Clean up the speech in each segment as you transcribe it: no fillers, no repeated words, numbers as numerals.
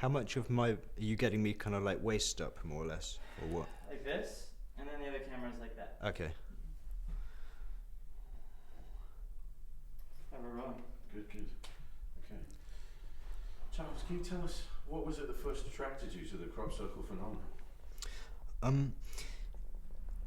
How much of my are you getting me kind of like waist up, more or less, or what? Like this, and then the other camera's like that. Okay. Oh, we're rolling. Good, good. Okay. Charles, can you tell us what was it that first attracted you to the crop circle phenomenon? Um,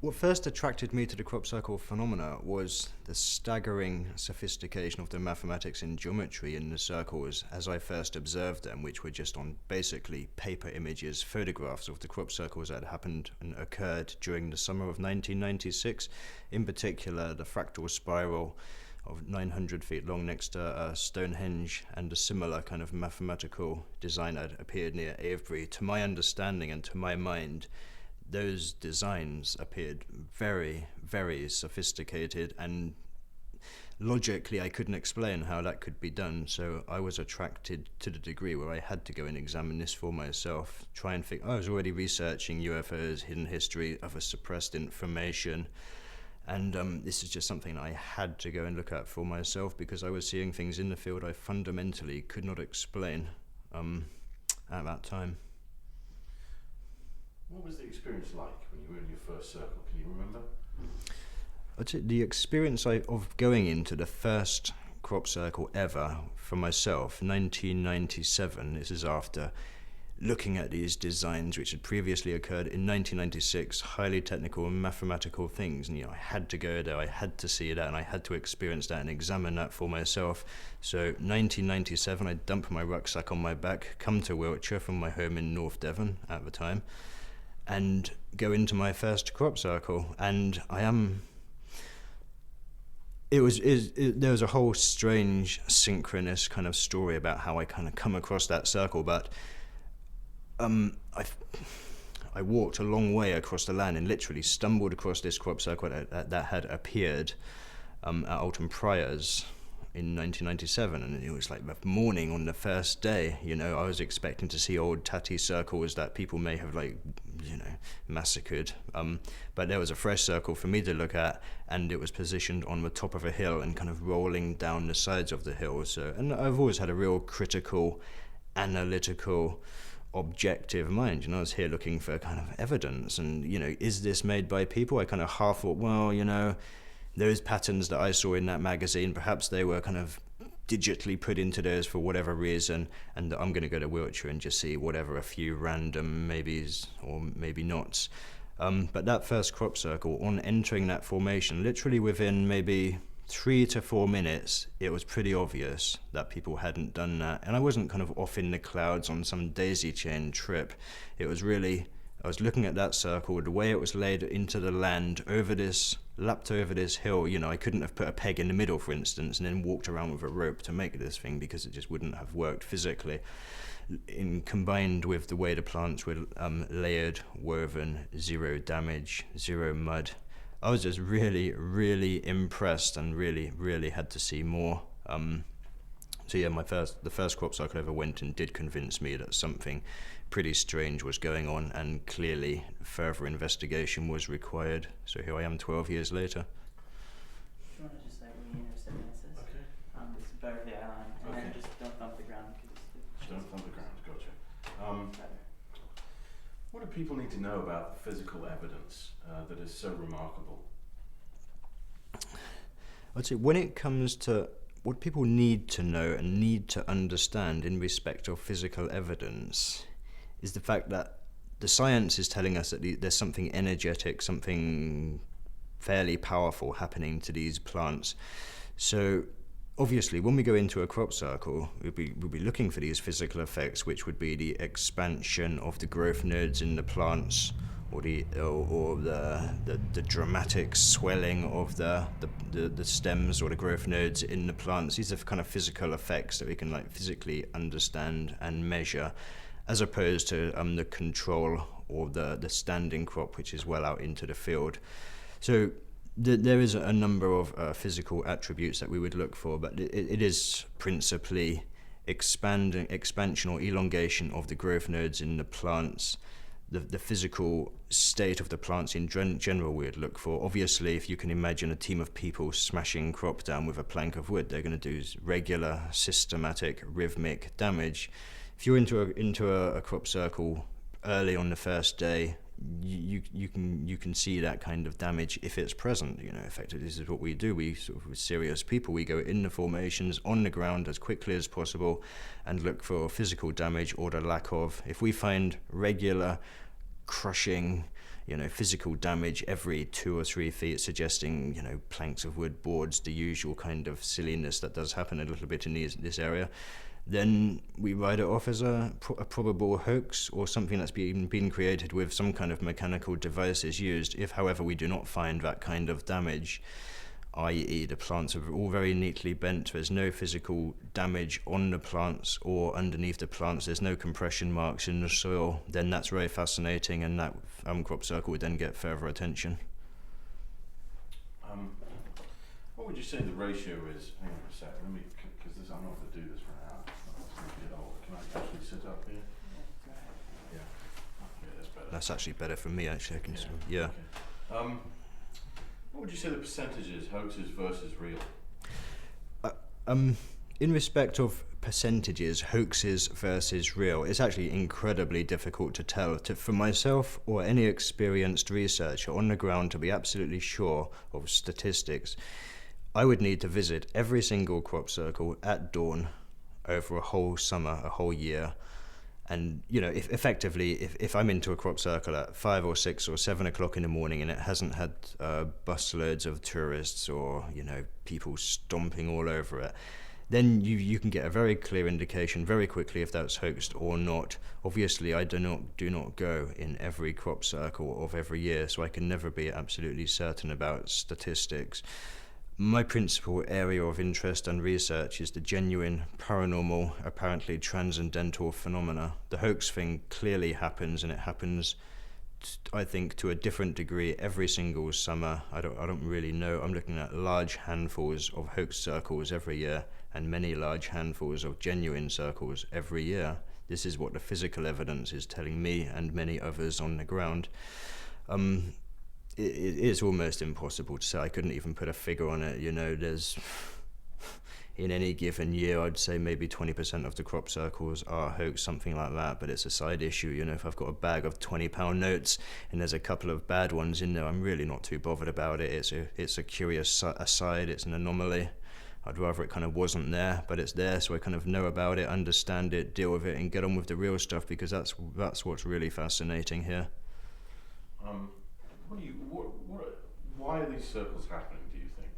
what first attracted me to the crop circle phenomena was the staggering sophistication of the mathematics and geometry in the circles as I first observed them, which were just on basically paper images, photographs of the crop circles that happened and occurred during the summer of 1996. In particular, the fractal spiral of 900 feet long next to Stonehenge, and a similar kind of mathematical design that appeared near Avebury. To my understanding and to my mind, those designs appeared very, very sophisticated, and logically I couldn't explain how that could be done, so I was attracted to the degree where I had to go and examine this for myself, try and figure. I was already researching UFOs, hidden history, other suppressed information, and this is just something I had to go and look at for myself because I was seeing things in the field I fundamentally could not explain at that time. What was the experience like when you were in your first circle? Can you remember? I'd say the experience of going into the first crop circle ever for myself, 1997, this is after looking at these designs which had previously occurred in 1996, highly technical and mathematical things, and I had to go there, I had to see that, and I had to experience that and examine that for myself. So 1997, I dumped my rucksack on my back, come to Wiltshire from my home in North Devon at the time, and go into my first crop circle. And there was a whole strange synchronous kind of story about how I kind of come across that circle, but I walked a long way across the land and literally stumbled across this crop circle that had appeared at Alton Priors in 1997, and it was like morning on the first day. I was expecting to see old tatty circles that people may have massacred, but there was a fresh circle for me to look at, and it was positioned on the top of a hill and kind of rolling down the sides of the hill. And I've always had a real critical, analytical, objective mind. I was here looking for kind of evidence, and is this made by people? I kind of half thought, well, those patterns that I saw in that magazine, perhaps they were kind of digitally put into those for whatever reason, and I'm going to go to Wiltshire and just see whatever a few random maybes or maybe nots. But that first crop circle, on entering that formation, literally within maybe 3 to 4 minutes, it was pretty obvious that people hadn't done that. And I wasn't kind of off in the clouds on some daisy chain trip. It was really, I was looking at that circle, the way it was laid into the land, lapped over this hill. I couldn't have put a peg in the middle, for instance, and then walked around with a rope to make this thing, because it just wouldn't have worked physically. Combined with the way the plants were layered, woven, zero damage, zero mud, I was just really, really impressed and really, really had to see more. So yeah, the first crop circle I ever went in did convince me that something pretty strange was going on, and clearly further investigation was required. So here I am 12 years later. If you want to just lean or sit against this. Okay. It's better for the eye line. And then just don't thump the ground. Don't thump the ground, gotcha. What do people need to know about the physical evidence that is so remarkable? I'd say when it comes to what people need to know and need to understand in respect of physical evidence is the fact that the science is telling us that there's something energetic, something fairly powerful happening to these plants. So obviously, when we go into a crop circle, we'll be looking for these physical effects, which would be the expansion of the growth nodes in the plants, or the dramatic swelling of the stems or the growth nodes in the plants. These are kind of physical effects that we can physically understand and measure, as opposed to the control or the standing crop, which is well out into the field. So there is a number of physical attributes that we would look for, but it is principally expansion or elongation of the growth nodes in the plants, the physical state of the plants in general we would look for. Obviously, if you can imagine a team of people smashing crop down with a plank of wood, they're going to do regular, systematic, rhythmic damage. if you're into a crop circle early on the first day, you can see that kind of damage if it's present. Effectively, this is what we do. We sort of, with serious people, we go in the formations on the ground as quickly as possible and look for physical damage or the lack of. If we find regular crushing, physical damage every 2 or 3 feet, suggesting, planks of wood, boards, the usual kind of silliness that does happen a little bit in this area, then we write it off as a probable hoax or something that's been created with some kind of mechanical devices used. If, however, we do not find that kind of damage, i.e. the plants are all very neatly bent, there's no physical damage on the plants or underneath the plants, there's no compression marks in the soil, then that's very fascinating, and that crop circle would then get further attention. What would you say the ratio is? Hang on a sec, because I'm not going to do this for an hour. It's going to get old. Can I actually sit up here? Yeah. Yeah, that's better. That's actually better for me, actually. I can yeah. Okay. What would you say the percentage is, hoaxes versus real? In respect of percentages, hoaxes versus real, it's actually incredibly difficult to tell. For myself or any experienced researcher on the ground to be absolutely sure of statistics, I would need to visit every single crop circle at dawn over a whole summer, a whole year. And, if I'm into a crop circle at 5 or 6 or 7 o'clock in the morning and it hasn't had busloads of tourists or, people stomping all over it, then you can get a very clear indication very quickly if that's hoaxed or not. Obviously, I do not go in every crop circle of every year, so I can never be absolutely certain about statistics. My principal area of interest and research is the genuine, paranormal, apparently transcendental phenomena. The hoax thing clearly happens, and it happens, I think, to a different degree every single summer. I don't really know. I'm looking at large handfuls of hoax circles every year, and many large handfuls of genuine circles every year. This is what the physical evidence is telling me and many others on the ground. It's almost impossible to say. I couldn't even put a figure on it. There's, in any given year, I'd say maybe 20% of the crop circles are hoax, something like that, but it's a side issue. If I've got a bag of 20-pound notes and there's a couple of bad ones in there, I'm really not too bothered about it. It's a curious aside, it's an anomaly. I'd rather it kind of wasn't there, but it's there, so I kind of know about it, understand it, deal with it, and get on with the real stuff, because that's what's really fascinating here. Why are these circles happening, do you think?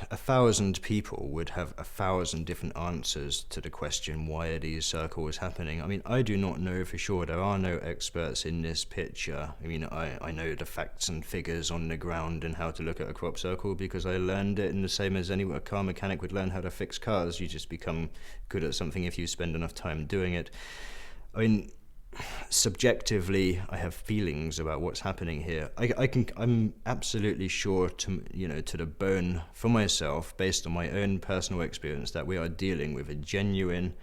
1,000 people would have 1,000 different answers to the question, why are these circles happening? I do not know for sure. There are no experts in this picture. I know the facts and figures on the ground and how to look at a crop circle because I learned it in the same as a car mechanic would learn how to fix cars. You just become good at something if you spend enough time doing it. Subjectively, I have feelings about what's happening here. I'm absolutely sure to the bone for myself, based on my own personal experience, that we are dealing with a genuine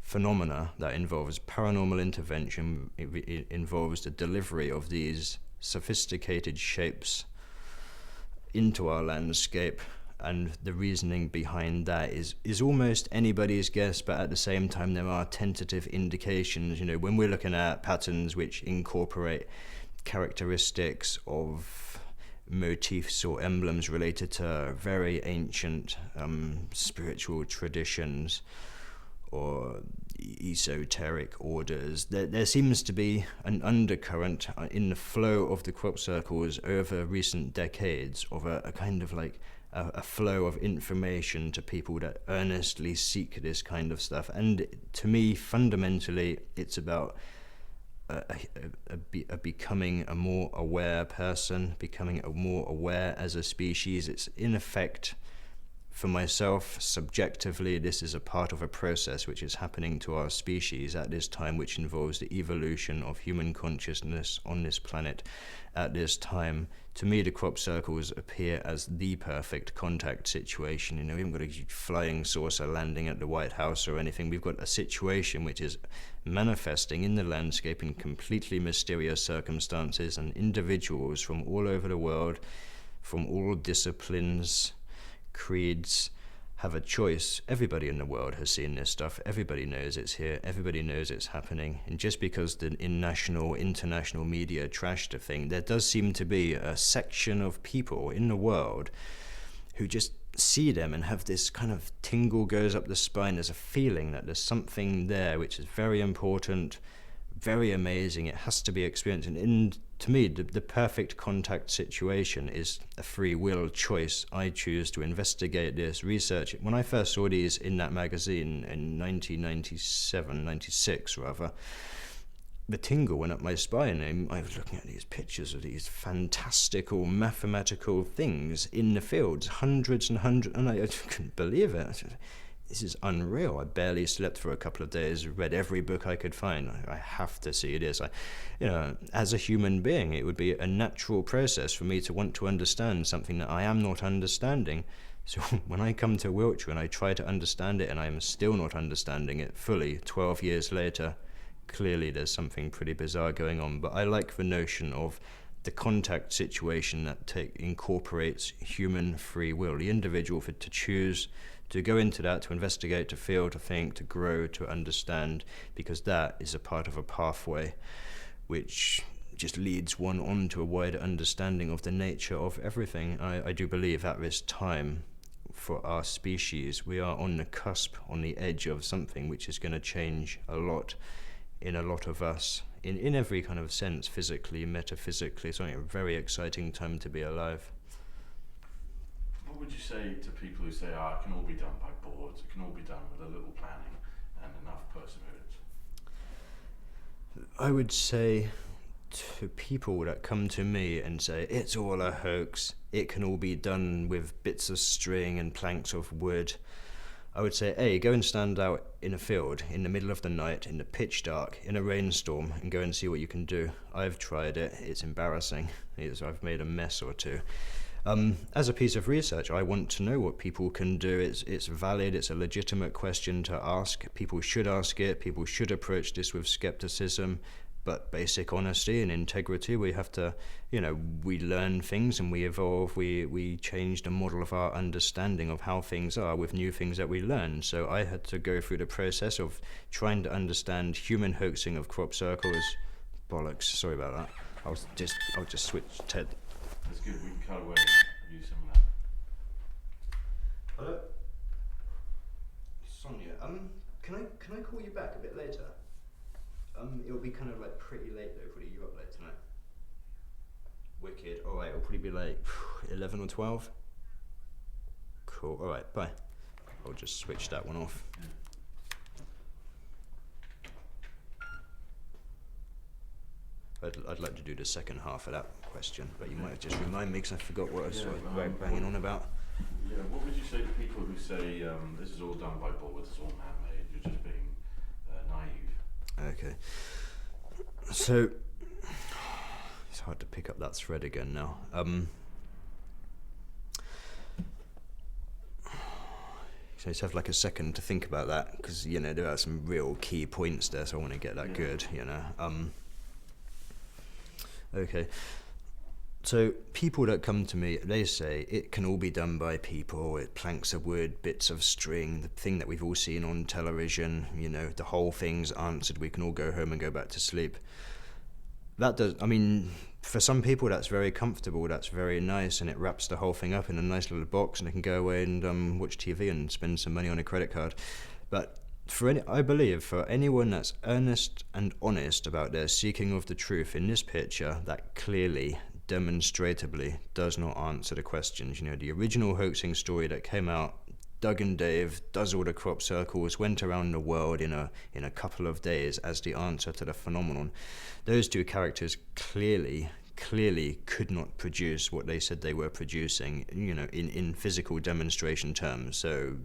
phenomena that involves paranormal intervention. It involves the delivery of these sophisticated shapes into our landscape. And the reasoning behind that is almost anybody's guess, but at the same time there are tentative indications. When we're looking at patterns which incorporate characteristics of motifs or emblems related to very ancient spiritual traditions or esoteric orders, there seems to be an undercurrent in the flow of the crop circles over recent decades of a kind of like a flow of information to people that earnestly seek this kind of stuff. And to me, fundamentally, it's about becoming a more aware person, becoming more aware as a species. It's in effect, for myself, subjectively, this is a part of a process which is happening to our species at this time, which involves the evolution of human consciousness on this planet at this time. To me, the crop circles appear as the perfect contact situation. We haven't got a flying saucer landing at the White House or anything. We've got a situation which is manifesting in the landscape in completely mysterious circumstances, and individuals from all over the world, from all disciplines, creeds, have a choice. Everybody in the world has seen this stuff. Everybody knows it's here. Everybody knows it's happening. And just because the international media trashed the thing, there does seem to be a section of people in the world who just see them and have this kind of tingle goes up the spine. There's a feeling that there's something there which is very important, very amazing. It has to be experienced. And to me, the perfect contact situation is a free will choice. I choose to investigate this, research it. When I first saw these in that magazine in 1997, 96 rather, the tingle went up my spine, and I was looking at these pictures of these fantastical mathematical things in the fields, hundreds and hundreds, and I couldn't believe it. I said, this is unreal. I barely slept for a couple of days, read every book I could find. I have to see this. As a human being, it would be a natural process for me to want to understand something that I am not understanding. So when I come to Wiltshire and I try to understand it and I am still not understanding it fully 12 years later, clearly there's something pretty bizarre going on. But I like the notion of the contact situation that incorporates human free will, the individual to choose to go into that, to investigate, to feel, to think, to grow, to understand, because that is a part of a pathway which just leads one on to a wider understanding of the nature of everything. I do believe at this time, for our species, we are on the cusp, on the edge of something which is going to change a lot in a lot of us, in every kind of sense, physically, metaphysically. It's a very exciting time to be alive. What would you say to people who say, it can all be done by boards, it can all be done with a little planning and enough perseverance? I would say to people that come to me and say, it's all a hoax, it can all be done with bits of string and planks of wood, I would say, go and stand out in a field in the middle of the night, in the pitch dark, in a rainstorm, and go and see what you can do. I've tried it, it's embarrassing, I've made a mess or two. As a piece of research, I want to know what people can do. It's valid, it's a legitimate question to ask. People should ask it, people should approach this with skepticism, but basic honesty and integrity. We have to, we learn things and we evolve, we change the model of our understanding of how things are with new things that we learn. So I had to go through the process of trying to understand human hoaxing of crop circles. Bollocks, sorry about that. I'll just switch Ted. That's good, we can cut away and use some of that. Hello? Sonia, can I call you back a bit later? It'll be kind of like pretty late though, probably. You up late tonight? Wicked. Alright, it'll probably be like 11 or 12. Cool, alright, bye. I'll just switch that one off. I'd like to do the second half of that question, but you might have just remind me because I forgot what I was banging on about. Yeah, what would you say to people who say this is all done by boards, it's all man-made, you're just being naive? Okay. So, it's hard to pick up that thread again now. So let's have like a second to think about that, because, there are some real key points there, so I want to get that good, Okay. So people that come to me, they say it can all be done by people, planks of wood, bits of string, the thing that we've all seen on television, the whole thing's answered, we can all go home and go back to sleep. For some people that's very comfortable, that's very nice, and it wraps the whole thing up in a nice little box and they can go away and watch TV and spend some money on a credit card. But I believe for anyone that's earnest and honest about their seeking of the truth in this picture, that clearly, demonstratably does not answer the questions. The original hoaxing story that came out, Doug and Dave does all the crop circles, went around the world in a couple of days as the answer to the phenomenon. Those two characters clearly could not produce what they said they were producing, in physical demonstration terms. So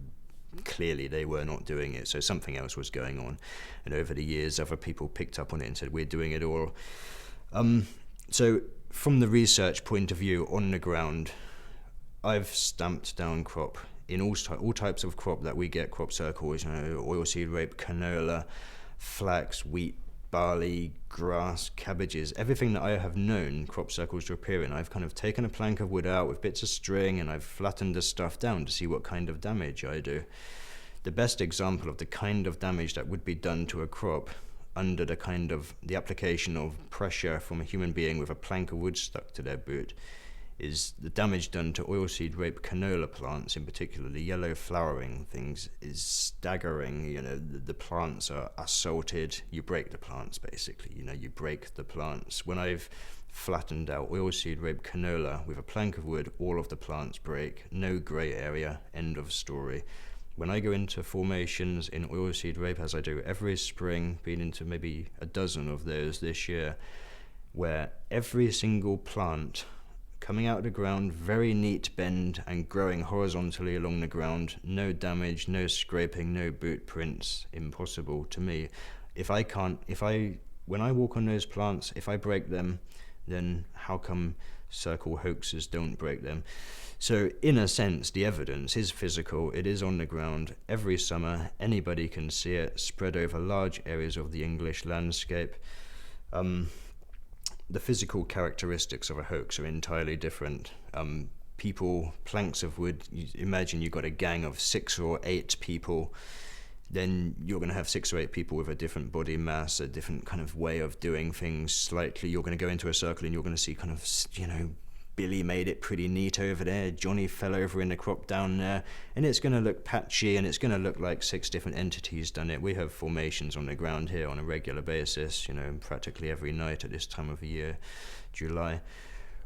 clearly they were not doing it, so something else was going on, and over the years other people picked up on it and said we're doing it all. So from the research point of view, on the ground, I've stamped down crop in all types of crop that we get, crop circles, oilseed rape, canola, flax, wheat, barley, grass, cabbages, everything that I have known crop circles to appear in. I've kind of taken a plank of wood out with bits of string and I've flattened the stuff down to see what kind of damage I do. The best example of the kind of damage that would be done to a crop under the application of pressure from a human being with a plank of wood stuck to their boot is the damage done to oilseed rape canola plants, in particular the yellow flowering things, is staggering. The plants are assaulted. You break the plants, basically. You break the plants. When I've flattened out oilseed rape canola with a plank of wood, all of the plants break. No grey area. End of story. When I go into formations in oilseed rape, as I do every spring, been into maybe a dozen of those this year, where every single plant coming out of the ground, very neat bend and growing horizontally along the ground, no damage, no scraping, no boot prints, impossible to me. When I walk on those plants, if I break them, then how come circle hoaxers don't break them? So in a sense, the evidence is physical. It is on the ground every summer. Anybody can see it spread over large areas of the English landscape. The physical characteristics of a hoax are entirely different. Planks of wood, imagine you've got a gang of 6 or 8 people, then you're going to have 6 or 8 people with a different body mass, a different kind of way of doing things slightly. You're going to go into a circle and you're going to see kind of, Billy made it pretty neat over there, Johnny fell over in the crop down there, and it's going to look patchy and it's going to look like 6 different entities done it. We have formations on the ground here on a regular basis, practically every night at this time of the year, July,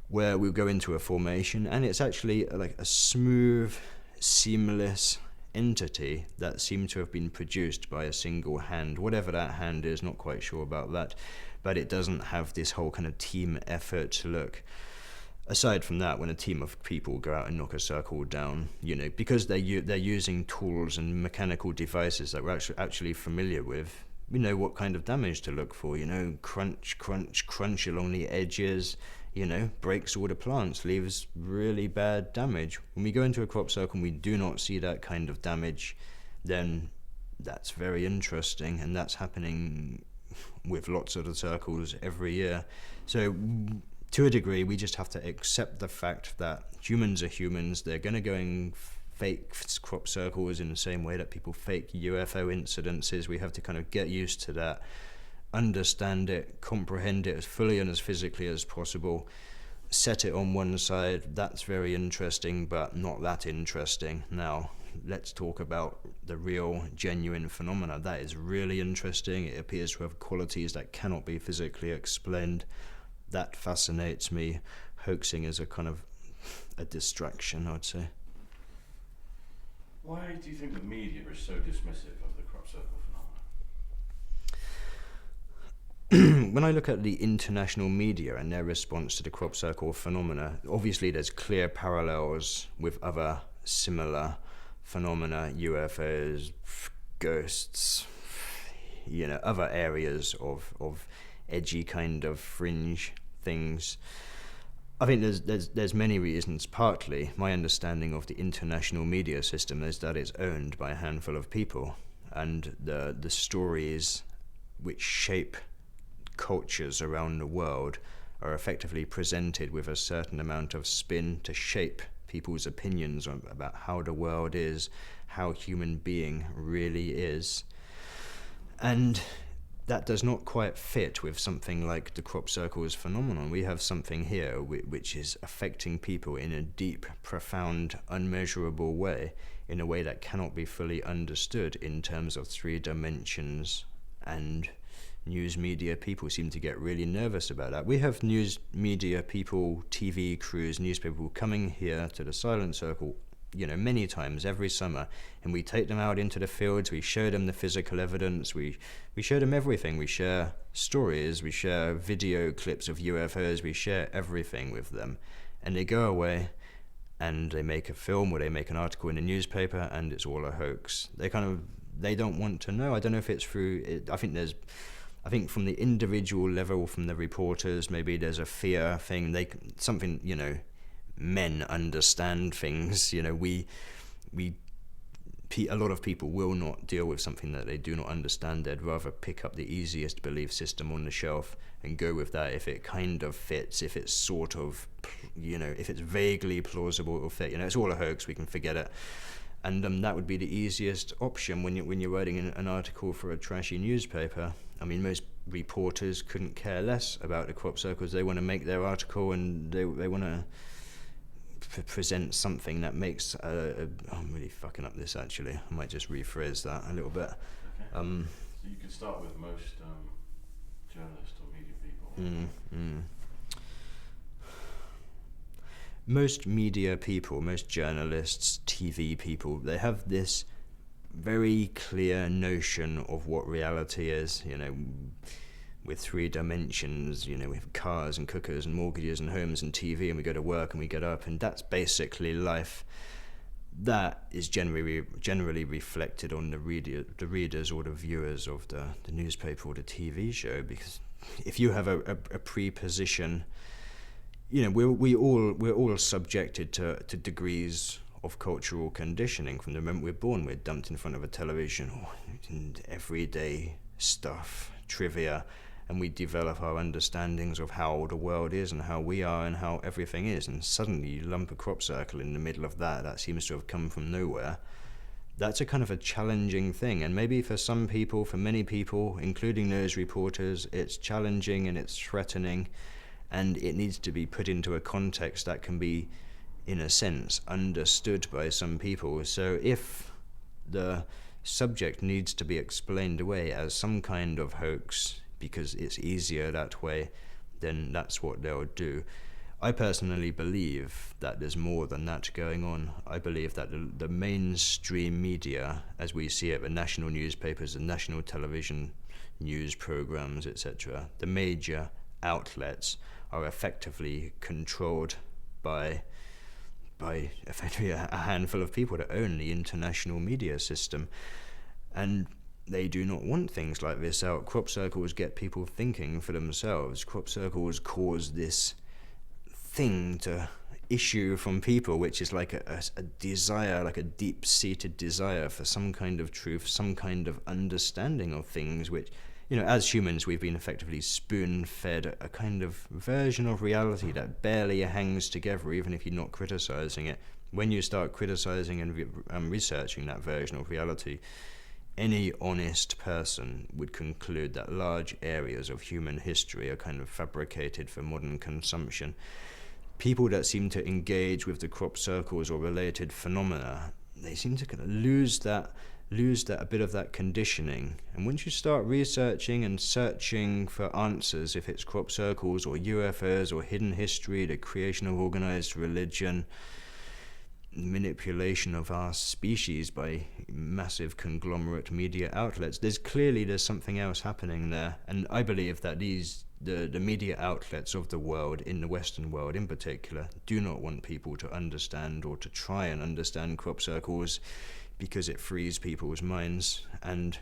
where we'll go into a formation and it's actually like a smooth, seamless entity that seemed to have been produced by a single hand. Whatever that hand is, not quite sure about that, but it doesn't have this whole kind of team effort look. Aside from that, when a team of people go out and knock a circle down, because they're using tools and mechanical devices that we're actually familiar with, we know what kind of damage to look for. Crunch, crunch, crunch along the edges. Breaks all the plants, leaves really bad damage. When we go into a crop circle and we do not see that kind of damage, then that's very interesting, and that's happening with lots of the circles every year. So to a degree, we just have to accept the fact that humans are humans. They're going to go and fake crop circles in the same way that people fake UFO incidences. We have to kind of get used to that, understand it, comprehend it as fully and as physically as possible, set it on one side. That's very interesting, but not that interesting. Now, let's talk about the real, genuine phenomena. That is really interesting. It appears to have qualities that cannot be physically explained. That fascinates me. Hoaxing is a kind of a distraction, I'd say. Why do you think the media is so dismissive of the crop circle phenomenon? When I look at the international media and their response to the crop circle phenomena, obviously there's clear parallels with other similar phenomena, UFOs, ghosts, other areas of edgy kind of fringe things. I think there's many reasons. Partly, my understanding of the international media system is that it's owned by a handful of people, and the stories which shape cultures around the world are effectively presented with a certain amount of spin to shape people's opinions about how the world is, how human being really is. And that does not quite fit with something like the crop circles phenomenon. We have something here which is affecting people in a deep, profound, unmeasurable way, in a way that cannot be fully understood in terms of 3 dimensions. And news media people seem to get really nervous about that. We have news media people, TV crews, newspaper people coming here to the Silent Circle many times every summer, and we take them out into the fields, we show them the physical evidence, we show them everything, we share stories, we share video clips of UFOs, we share everything with them, and they go away and they make a film or they make an article in the newspaper and it's all a hoax. They don't want to know. I don't know if it's through it. I think from the individual level, from the reporters, maybe there's a fear thing. Men understand things. We a lot of people will not deal with something that they do not understand. They'd rather pick up the easiest belief system on the shelf and go with that if it kind of fits, if it's sort of, if it's vaguely plausible, it'll fit. It's all a hoax, we can forget it. And that would be the easiest option when you're writing an article for a trashy newspaper. I mean, most reporters couldn't care less about the crop circles. They want to make their article, and they want to present something that makes I'm really fucking up this, actually. I might just rephrase that a little bit. Okay. So you could start with most journalists or media people. Most media people, most journalists, TV people, they have this very clear notion of what reality is, with 3 dimensions. We have cars and cookers and mortgages and homes and TV, and we go to work and we get up, and that's basically life. That is generally reflected on the readers or the viewers of the newspaper or the TV show, because if you have a preposition, we're all subjected to degrees of cultural conditioning. From the moment we're born, we're dumped in front of a television, and everyday stuff, trivia, and we develop our understandings of how the world is and how we are and how everything is, and suddenly you lump a crop circle in the middle of that seems to have come from nowhere. That's a kind of a challenging thing, and maybe for some people, for many people, including those reporters, it's challenging and it's threatening, and it needs to be put into a context that can be, in a sense, understood by some people. So if the subject needs to be explained away as some kind of hoax because it's easier that way, then that's what they'll do. I personally believe that there's more than that going on. I believe that the mainstream media, as we see it, the national newspapers, the national television news programs, etc., the major outlets are effectively controlled by effectively a handful of people that own the international media system. And they do not want things like this out. Crop circles get people thinking for themselves. Crop circles cause this thing to issue from people, which is like a desire, like a deep-seated desire for some kind of truth, some kind of understanding of things, which, as humans, we've been effectively spoon-fed a kind of version of reality that barely hangs together, even if you're not criticizing it. When you start criticizing and researching that version of reality, any honest person would conclude that large areas of human history are kind of fabricated for modern consumption. People that seem to engage with the crop circles or related phenomena, they seem to kind of lose that a bit of that conditioning. And once you start researching and searching for answers, if it's crop circles or UFOs or hidden history, the creation of organized religion, manipulation of our species by massive conglomerate media outlets, there's something else happening there. And I believe that the media outlets of the world, in the Western world in particular, do not want people to understand or to try and understand crop circles, because it frees people's minds, and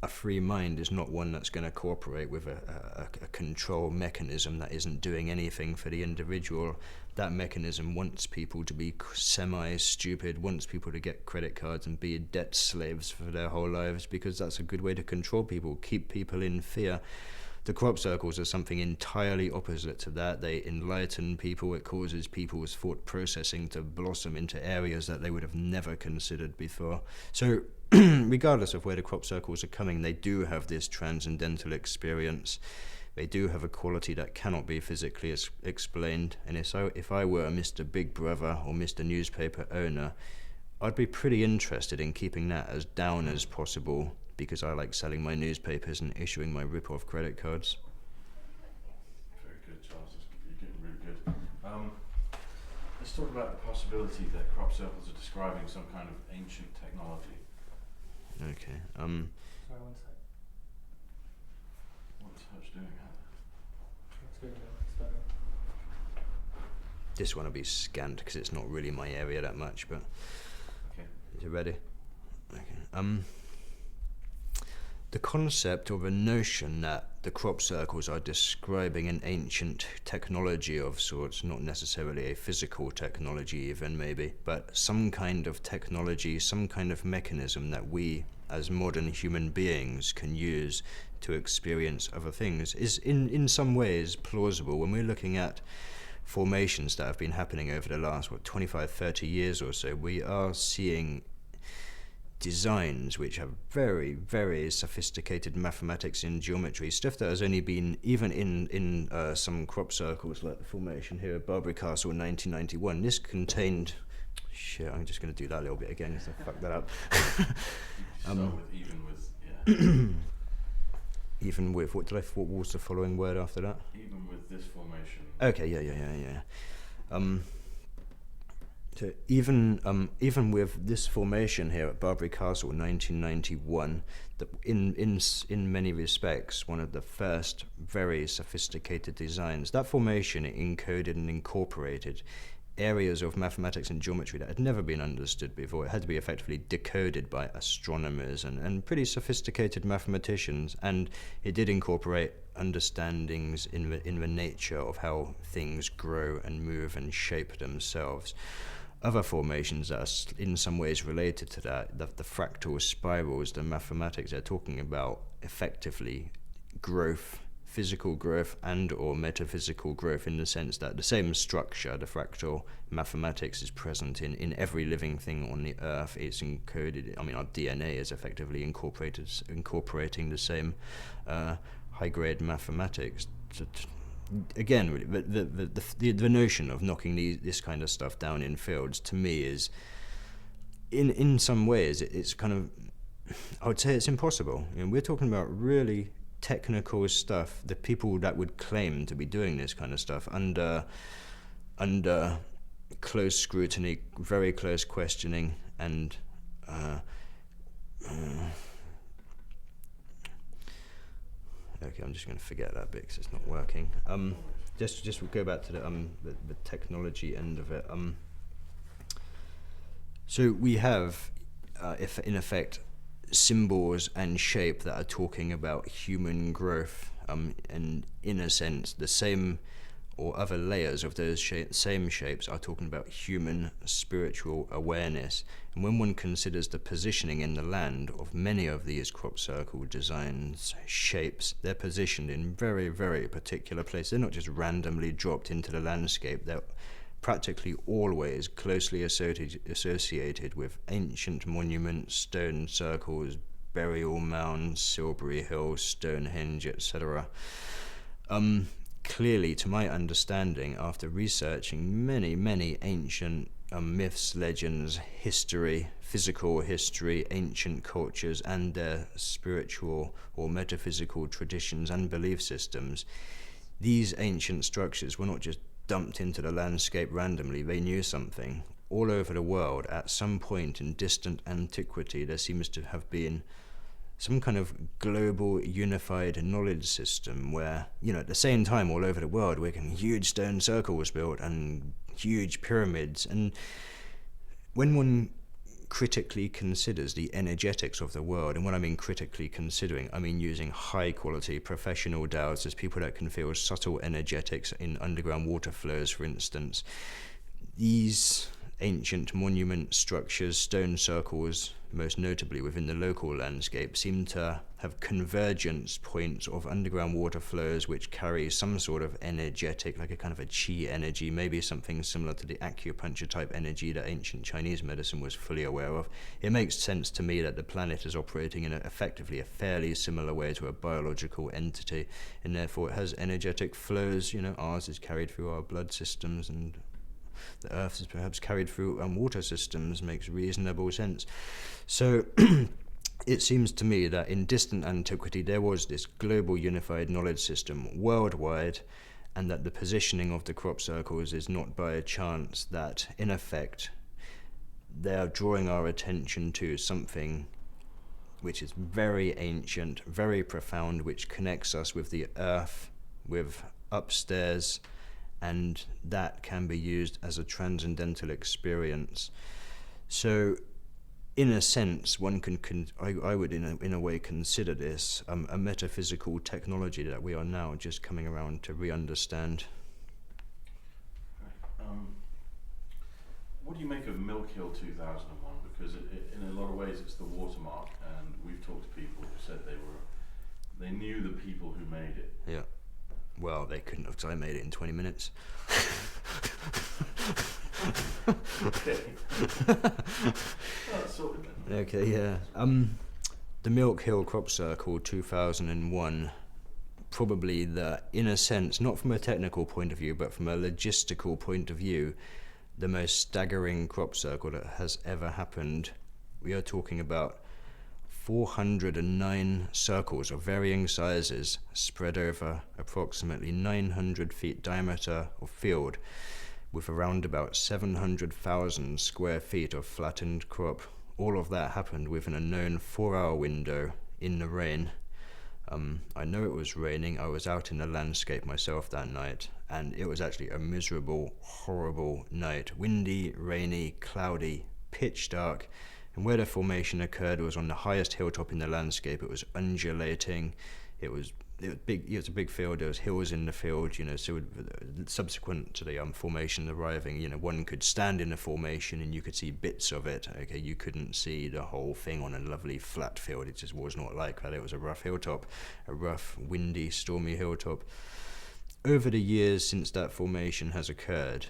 a free mind is not one that's going to cooperate with a control mechanism that isn't doing anything for the individual. That mechanism wants people to be semi-stupid, wants people to get credit cards and be debt slaves for their whole lives, because that's a good way to control people, keep people in fear. The crop circles are something entirely opposite to that. They enlighten people. It causes people's thought processing to blossom into areas that they would have never considered before. So regardless of where the crop circles are coming, they do have this transcendental experience. They do have a quality that cannot be physically explained. And if I were Mr. Big Brother or Mr. Newspaper owner, I'd be pretty interested in keeping that as down as possible, because I like selling my newspapers and issuing my rip-off credit cards. Very good, Charles. You're getting really good. Let's talk about the possibility that crop circles are describing some kind of ancient technology. Okay. Sorry, one sec. What's Hutch doing out It's good, it's better. This one will be scanned because it's not really my area that much, but Okay. is it ready? Okay. The concept or the notion that the crop circles are describing an ancient technology of sorts, not necessarily a physical technology even maybe, but some kind of technology, some kind of mechanism that we as modern human beings can use to experience other things, is in some ways plausible when we're looking at formations that have been happening over the last 25, 30 years or so. We are seeing designs which have very, very sophisticated mathematics and geometry, stuff that has only been, even in some crop circles like the formation here at Barbary Castle in 1991, this contained, shit, I'm just going to do that a little bit again because I fucked that up. Even with, what was the following word after that? Even with this formation. Okay, yeah. So even with this formation here at Barbary Castle, 1991, in many respects one of the first very sophisticated designs. That formation encoded and incorporated areas of mathematics and geometry that had never been understood before. It had to be effectively decoded by astronomers and pretty sophisticated mathematicians, and it did incorporate understandings in the nature of how things grow and move and shape themselves. Other formations that are in some ways related to that, the fractal spirals, the mathematics, they're talking about effectively growth, physical growth and or metaphysical growth, in the sense that the same structure, the fractal mathematics, is present in every living thing on the earth. It's encoded, I mean, our DNA is effectively incorporating the same high-grade mathematics. Again, really, the notion of knocking this kind of stuff down in fields, to me, is, in some ways, it's kind of, I would say it's impossible. You know, we're talking about really technical stuff. The people that would claim to be doing this kind of stuff under close scrutiny, very close questioning, and okay, I'm just going to forget that bit because it's not working. Just go back to the technology end of it. So we have, in effect, symbols and shape that are talking about human growth, and in a sense the same or other layers of those same shapes are talking about human spiritual awareness. And when one considers the positioning in the land of many of these crop circle designs, shapes, they're positioned in very, very particular places. They're not just randomly dropped into the landscape. They're practically always closely associated with ancient monuments, stone circles, burial mounds, Silbury Hill, Stonehenge, etc. Clearly, to my understanding, after researching many, many ancient myths, legends, history, physical history, ancient cultures, and their spiritual or metaphysical traditions and belief systems, these ancient structures were not just dumped into the landscape randomly. They knew something. All over the world, at some point in distant antiquity, there seems to have been some kind of global unified knowledge system where, you know, at the same time all over the world we're getting huge stone circles built and huge pyramids. And when one critically considers the energetics of the world, and when I mean critically considering, I mean using high quality professional dowsers, people that can feel subtle energetics in underground water flows, for instance, these ancient monument structures, stone circles, most notably within the local landscape, seem to have convergence points of underground water flows which carry some sort of energetic, like a kind of a chi energy, maybe something similar to the acupuncture type energy that ancient Chinese medicine was fully aware of. It makes sense to me that the planet is operating in effectively a fairly similar way to a biological entity, and therefore it has energetic flows. You know, ours is carried through our blood systems, and the Earth is perhaps carried through water systems. Makes reasonable sense. So it seems to me that in distant antiquity there was this global unified knowledge system worldwide, and that the positioning of the crop circles is not by chance, that in effect they are drawing our attention to something which is very ancient, very profound, which connects us with the earth, with upstairs, and that can be used as a transcendental experience. So in a sense, one I would in a way consider this a metaphysical technology that we are now just coming around to re-understand. What do you make of Milk Hill 2001? Because in a lot of ways it's the watermark, and we've talked to people who said they knew the people who made it. Yeah. Well, they couldn't have, because I made it in 20 minutes. Okay. Well, sorted then. Okay, yeah. The Milk Hill Crop Circle 2001, probably in a sense, not from a technical point of view, but from a logistical point of view, the most staggering crop circle that has ever happened. We are talking about 409 circles of varying sizes spread over approximately 900 feet diameter of field, with around about 700,000 square feet of flattened crop. All of that happened within a known 4-hour window in the rain. I know it was raining. I was out in the landscape myself that night, and it was actually a miserable, horrible night. Windy, rainy, cloudy, pitch dark. And where the formation occurred was on the highest hilltop in the landscape. It was undulating. It was big. It was a big field. There was hills in the field. So subsequent to the formation arriving, one could stand in the formation and you could see bits of it. Okay, you couldn't see the whole thing on a lovely flat field. It just was not like that. It was a rough hilltop, a rough, windy, stormy hilltop. Over the years since that formation has occurred,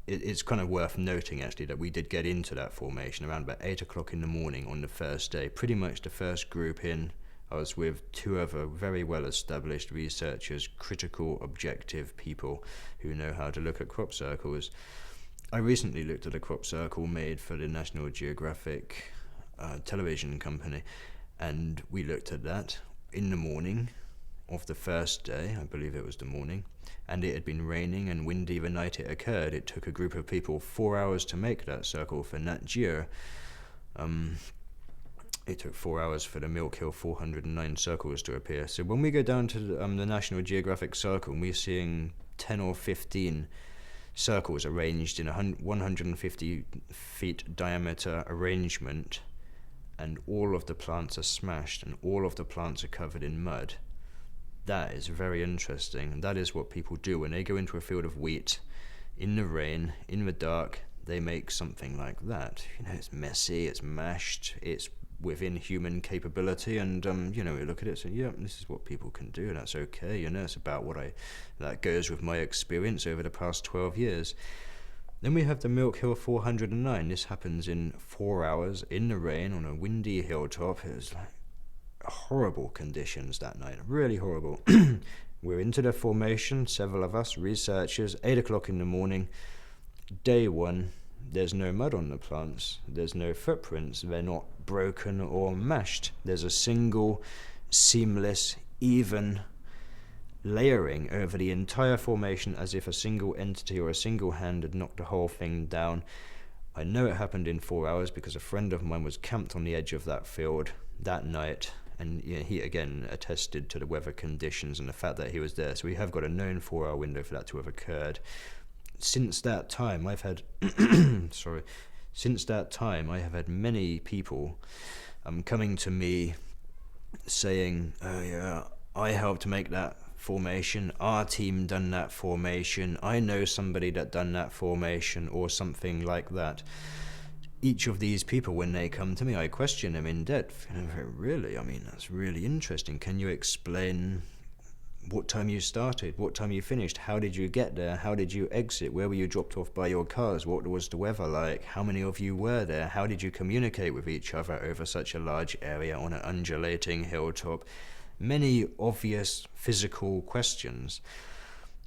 it's kind of worth noting actually that we did get into that formation around about 8 o'clock in the morning on the first day. Pretty much the first group in. I was with two other very well-established researchers, critical, objective people who know how to look at crop circles. I recently looked at a crop circle made for the National Geographic television company, and we looked at that in the morning of the first day. I believe it was the morning, and it had been raining and windy the night it occurred. It took a group of people 4 hours to make that circle for Nat Geo. It took 4 hours for the Milk Hill 409 circles to appear. So when we go down to the National Geographic circle, and we're seeing 10 or 15 circles arranged in a 150 feet diameter arrangement, and all of the plants are smashed and all of the plants are covered in mud. That is very interesting, and that is what people do when they go into a field of wheat in the rain, in the dark. They make something like that. It's messy, it's mashed, it's within human capability, and we look at it and say, yeah, this is what people can do, and that's okay. It's about that goes with my experience over the past 12 years. Then we have the Milk Hill 409. This happens in 4 hours in the rain on a windy hilltop. It was like horrible conditions that night, really horrible. We're into the formation, several of us researchers, 8 o'clock in the morning, day one. There's no mud on the plants, there's no footprints, they're not broken or mashed. There's a single, seamless, even layering over the entire formation, as if a single entity or a single hand had knocked the whole thing down. I know it happened in 4 hours because a friend of mine was camped on the edge of that field that night, and he again attested to the weather conditions and the fact that he was there. So we have got a known 4 hour window for that to have occurred. Since that time, I've had I have had many people coming to me saying, oh yeah, I helped make that formation, our team done that formation, I know somebody that done that formation, or something like that. Each of these people, when they come to me, I question them in depth. Really? I mean, that's really interesting. Can you explain what time you started, what time you finished, how did you get there, how did you exit, where were you dropped off by your cars, what was the weather like, how many of you were there, how did you communicate with each other over such a large area on an undulating hilltop? Many obvious physical questions.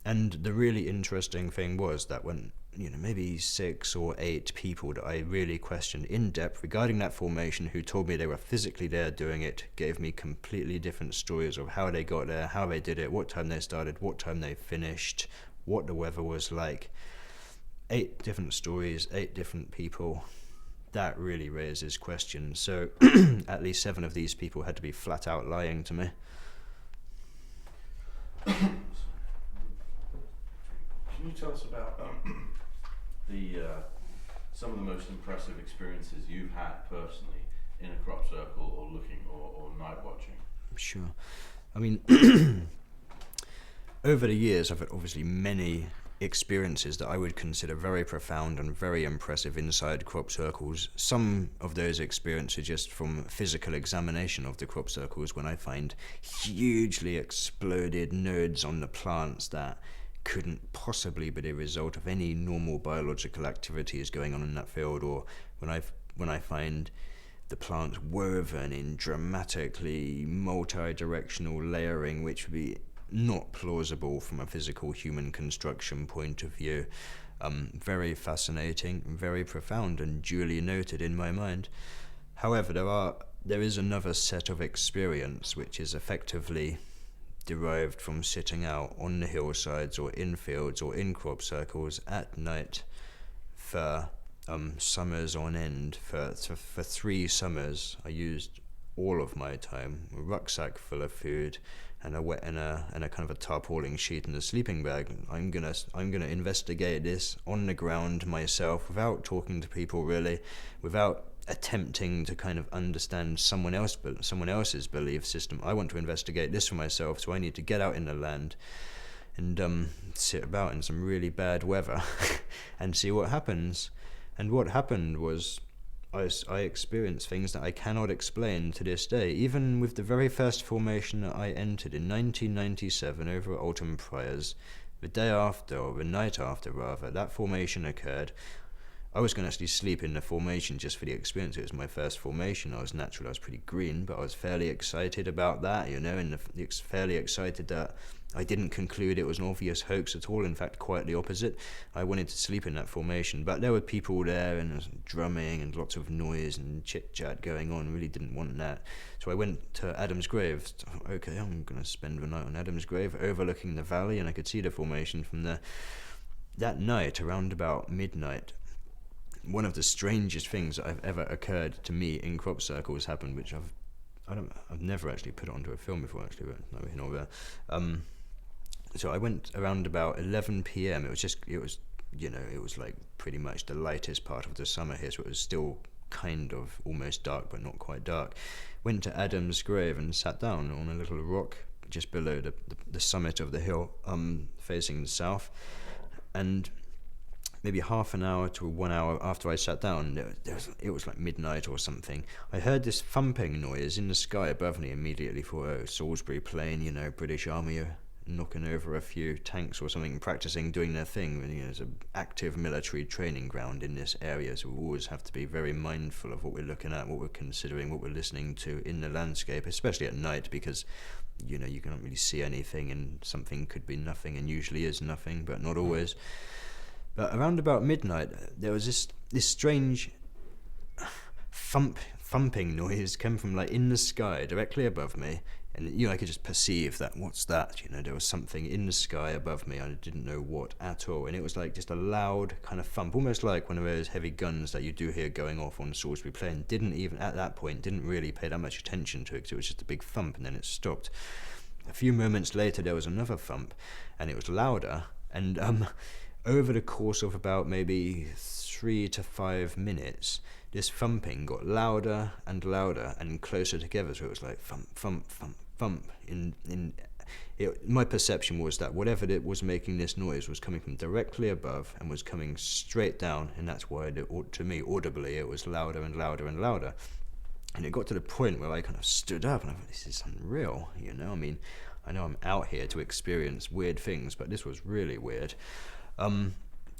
And the really interesting thing was that when maybe 6 or 8 people that I really questioned in depth regarding that formation, who told me they were physically there doing it, gave me completely different stories of how they got there, how they did it, what time they started, what time they finished, what the weather was like. 8 different stories, 8 different people. That really raises questions. So at least 7 of these people had to be flat out lying to me. Can you tell us about some of the most impressive experiences you've had personally in a crop circle or looking or night watching? Sure. I mean, over the years, I've had obviously many experiences that I would consider very profound and very impressive inside crop circles. Some of those experiences just from physical examination of the crop circles, when I find hugely exploded nodes on the plants that couldn't possibly be the result of any normal biological activities going on in that field, or when I find the plants woven in dramatically multi-directional layering, which would be not plausible from a physical human construction point of view. Very fascinating, very profound, and duly noted in my mind. However, there is another set of experience which is effectively derived from sitting out on the hillsides or in fields or in crop circles at night for summers on end. For 3 summers, I used all of my time, a rucksack full of food, and a kind of a tarpaulin sheet and a sleeping bag. I'm gonna investigate this on the ground myself, without talking to people really, without attempting to kind of understand someone else's belief system. I want to investigate this for myself, so I need to get out in the land and sit about in some really bad weather and see what happens. And what happened was, I experienced things that I cannot explain to this day. Even with the very first formation that I entered in 1997 over at Alton Priors, the day after, or the night after rather, that formation occurred. I was going to actually sleep in the formation just for the experience. It was my first formation. I was pretty green, but I was fairly excited about that, and fairly excited that I didn't conclude it was an obvious hoax at all. In fact, quite the opposite. I wanted to sleep in that formation, but there were people there and there was drumming and lots of noise and chit-chat going on. Really didn't want that. So I went to Adam's Grave. Okay, I'm going to spend the night on Adam's Grave, overlooking the valley, and I could see the formation from there. That night, around about midnight, one of the strangest things that have ever occurred to me in crop circles happened, which I've never actually put it onto a film before, actually, but no, we're not there. So I went around about 11 p.m. It was like pretty much the lightest part of the summer here, so it was still kind of almost dark, but not quite dark. Went to Adam's Grave and sat down on a little rock just below the summit of the hill, facing the south, and maybe half an hour to 1 hour after I sat down, it was like midnight or something, I heard this thumping noise in the sky above me. Immediately thought, Salisbury Plain, British Army are knocking over a few tanks or something, practicing doing their thing. There's an active military training ground in this area, so we always have to be very mindful of what we're looking at, what we're considering, what we're listening to in the landscape, especially at night, because you can't really see anything, and something could be nothing, and usually is nothing, but not always. But around about midnight, there was this strange thumping noise came from like in the sky directly above me, and I could just perceive that. What's that? There was something in the sky above me. I didn't know what at all, and it was like just a loud kind of thump, almost like one of those heavy guns that you do hear going off on Salisbury Plain. At that point didn't really pay that much attention to it, because it was just a big thump, and then it stopped. A few moments later, there was another thump, and it was louder, and over the course of about maybe 3 to 5 minutes, this thumping got louder and louder and closer together. So it was like thump, thump, thump, thump. My perception was that whatever it was making this noise was coming from directly above and was coming straight down, and that's why, to me, audibly, it was louder and louder and louder. And it got to the point where I kind of stood up and I thought, this is unreal, I know I'm out here to experience weird things, but this was really weird.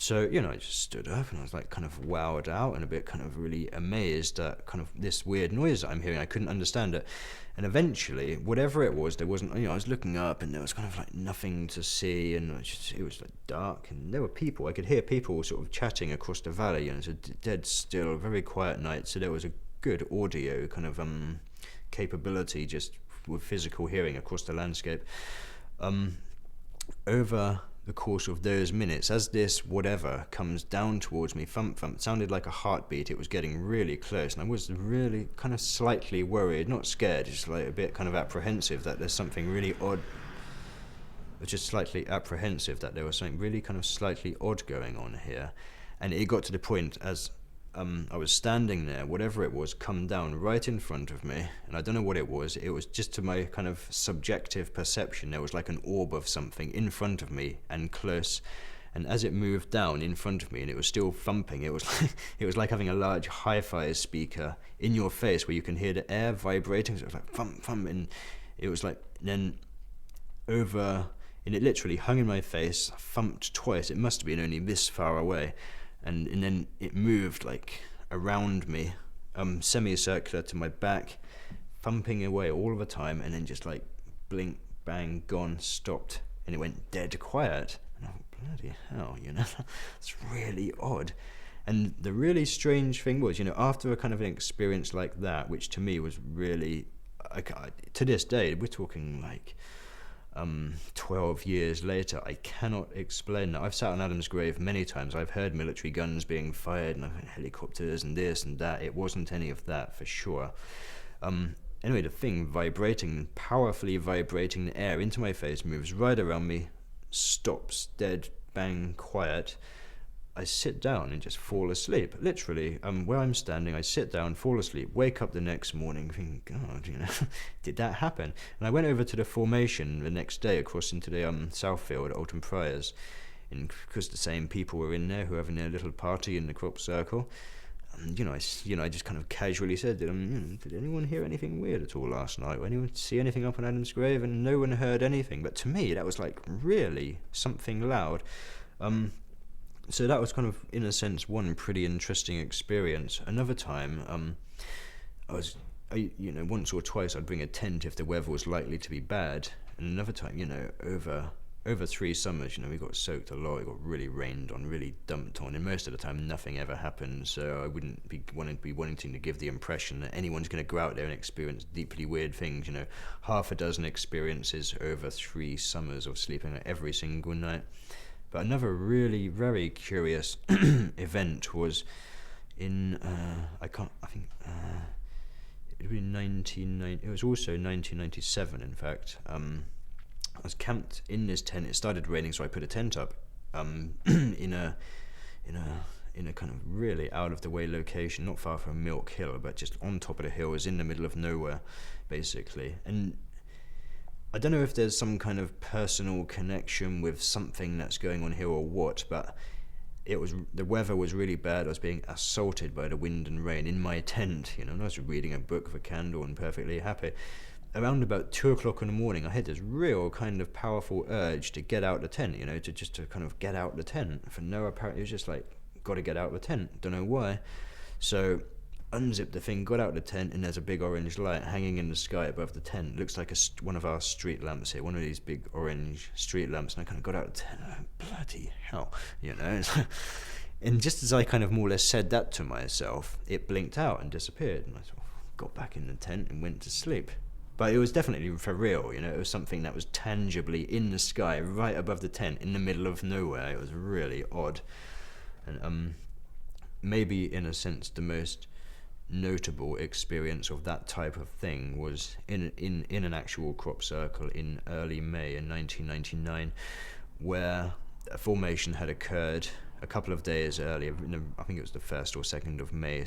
So, I just stood up and I was like kind of wowed out and a bit kind of really amazed at kind of this weird noise that I'm hearing. I couldn't understand it. And eventually, whatever it was, there wasn't, I was looking up and there was kind of like nothing to see, and it was like dark, and there were people. I could hear people sort of chatting across the valley, it's a dead still, very quiet night, so there was a good audio kind of capability just with physical hearing across the landscape. Over the course of those minutes, as this whatever comes down towards me, thump thump, it sounded like a heartbeat. It was getting really close, and I was really kind of slightly worried, not scared, just like a bit kind of apprehensive that there's something really odd. Just slightly apprehensive that there was something really kind of slightly odd going on here. And it got to the point, as I was standing there, whatever it was, come down right in front of me, and I don't know what it was. It was just to my kind of subjective perception, there was like an orb of something in front of me and close. And as it moved down in front of me, and it was still thumping, it was like, it was like having a large hi-fi speaker in your face where you can hear the air vibrating. So it was like thump, thump, and it was like then over, and it literally hung in my face, thumped twice. It must have been only this far away. And then it moved like around me, semicircular to my back, thumping away all of the time, and then just like blink, bang, gone, stopped, and it went dead quiet. And I thought, bloody hell, it's really odd. And the really strange thing was, after a kind of an experience like that, which to me was really, to this day, we're talking like 12 years later, I cannot explain that. I've sat on Adam's grave many times. I've heard military guns being fired and I've heard helicopters and this and that. It wasn't any of that for sure. Anyway, the thing vibrating, powerfully vibrating the air into my face, moves right around me, stops dead, bang, quiet. I sit down and just fall asleep. Literally, where I'm standing, I sit down, fall asleep, wake up the next morning, thinking, God, did that happen? And I went over to the formation the next day, across into the Southfield at Alton Priors, because the same people were in there who were having their little party in the crop circle. And, I just kind of casually said, did anyone hear anything weird at all last night? Or anyone see anything up on Adam's grave? And no one heard anything. But to me, that was like really something loud. So that was kind of, in a sense, one pretty interesting experience. Another time, once or twice I'd bring a tent if the weather was likely to be bad. And another time, over 3 summers, we got soaked a lot. It got really rained on, really dumped on. And most of the time, nothing ever happened. So I wouldn't be wanting to give the impression that anyone's going to go out there and experience deeply weird things. Half a dozen experiences over 3 summers of sleeping every single night. But another really very curious event was in it was also 1997. In fact, I was camped in this tent. It started raining, so I put a tent up in a kind of really out of the way location, not far from Milk Hill, but just on top of the hill, is in the middle of nowhere, basically. And I don't know if there's some kind of personal connection with something that's going on here or what, but the weather was really bad. I was being assaulted by the wind and rain in my tent, and I was reading a book with a candle and perfectly happy. Around about 2 o'clock in the morning, I had this real kind of powerful urge to get out the tent, to kind of get out the tent for no apparent. It was just like, got to get out the tent. Don't know why. So unzipped the thing, got out the tent, and there's a big orange light hanging in the sky above the tent. Looks like one of our street lamps here, one of these big orange street lamps. And I kind of got out the tent, bloody hell, And just as I kind of more or less said that to myself, it blinked out and disappeared. And I sort of got back in the tent and went to sleep. But it was definitely for real, it was something that was tangibly in the sky, right above the tent, in the middle of nowhere. It was really odd. And maybe, in a sense, the most notable experience of that type of thing was in an actual crop circle in early May in 1999, where a formation had occurred a couple of days earlier. I think it was the 1st or 2nd of May.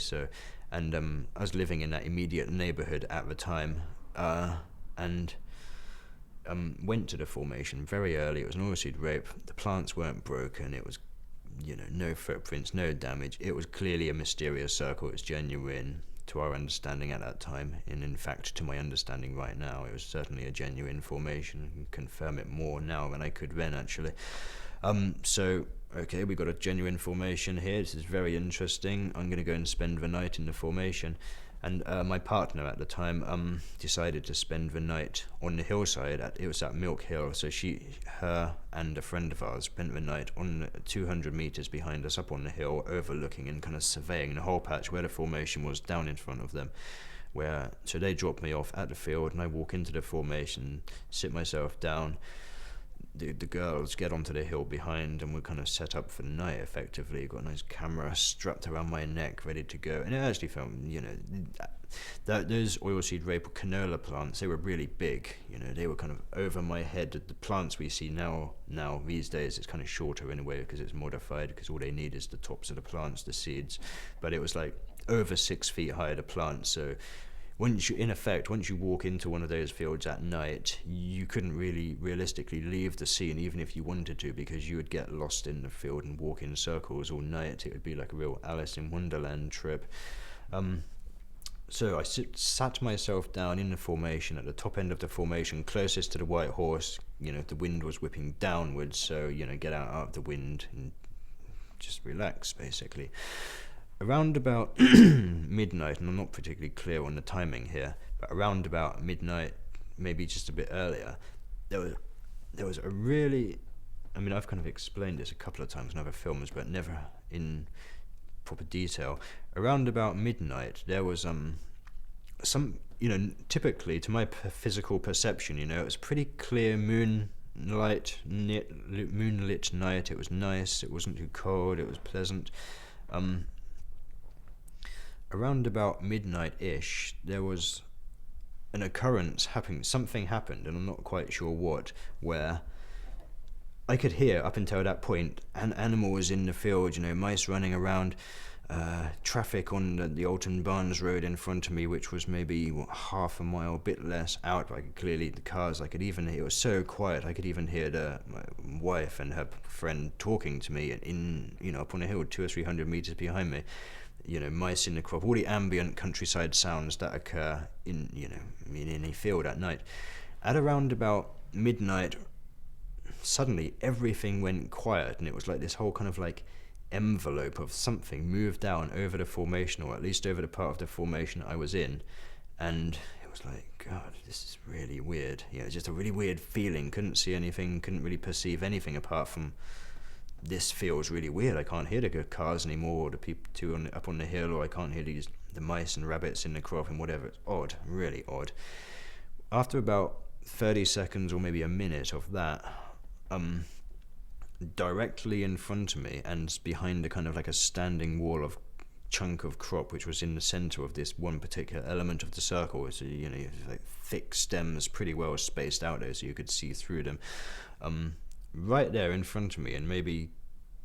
And I was living in that immediate neighborhood at the time, and went to the formation very early. It was an oilseed rape. The plants weren't broken. It was no footprints, no damage. It was clearly a mysterious circle. It was genuine to our understanding at that time, and in fact to my understanding right now, it was certainly a genuine formation. I can confirm it more now than I could then, actually. So okay, we got a genuine formation here. This is very interesting. I'm going to go and spend the night in the formation. And my partner at the time decided to spend the night on the hillside. It was at Milk Hill, so her and a friend of ours spent the night on 200 meters behind us up on the hill, overlooking and kind of surveying the whole patch where the formation was down in front of them. So they dropped me off at the field, and I walk into the formation, sit myself down. the girls get onto the hill behind, and we're kind of set up for the night effectively. Got a nice camera strapped around my neck, ready to go. And it actually felt, those oilseed rape or canola plants, they were really big. They were kind of over my head. The plants we see now these days, it's kind of shorter in a way because it's modified, because all they need is the tops of the plants, the seeds. But it was like over 6 feet high, the plant. So once you walk into one of those fields at night, you couldn't really realistically leave the scene, even if you wanted to, because you would get lost in the field and walk in circles all night. It would be like a real Alice in Wonderland trip. So I sat myself down in the formation, at the top end of the formation, closest to the white horse. The wind was whipping downwards, so, get out of the wind and just relax, basically. Around about midnight, and I'm not particularly clear on the timing here, but around about midnight, maybe just a bit earlier, there was a really, I've kind of explained this a couple of times in other films, but never in proper detail. Around about midnight, there was some, typically to my physical perception, it was pretty clear moonlit night. It was nice. It wasn't too cold. It was pleasant. Around about midnight-ish, there was an occurrence happening. Something happened, and I'm not quite sure what, where I could hear, up until that point, animals in the field, mice running around, traffic on the Alton Barnes Road in front of me, which was maybe half a mile, a bit less out, but I could clearly, the cars, it was so quiet, I could even hear my wife and her friend talking to me up on a hill 200 or 300 meters behind me. Mice in the crop, all the ambient countryside sounds that occur in any field at night. At around about midnight, suddenly everything went quiet, and it was like this whole kind of like envelope of something moved down over the formation, or at least over the part of the formation I was in, and it was like, God, this is really weird. Just a really weird feeling. Couldn't see anything, couldn't really perceive anything apart from, this feels really weird. I can't hear the cars anymore, or the people up on the hill, or I can't hear the mice and rabbits in the crop and whatever. It's odd, really odd. After about 30 seconds or maybe a minute of that, directly in front of me and behind a kind of like a standing wall of chunk of crop, which was in the center of this one particular element of the circle, so like thick stems, pretty well spaced out there, so you could see through them. Right there in front of me, and maybe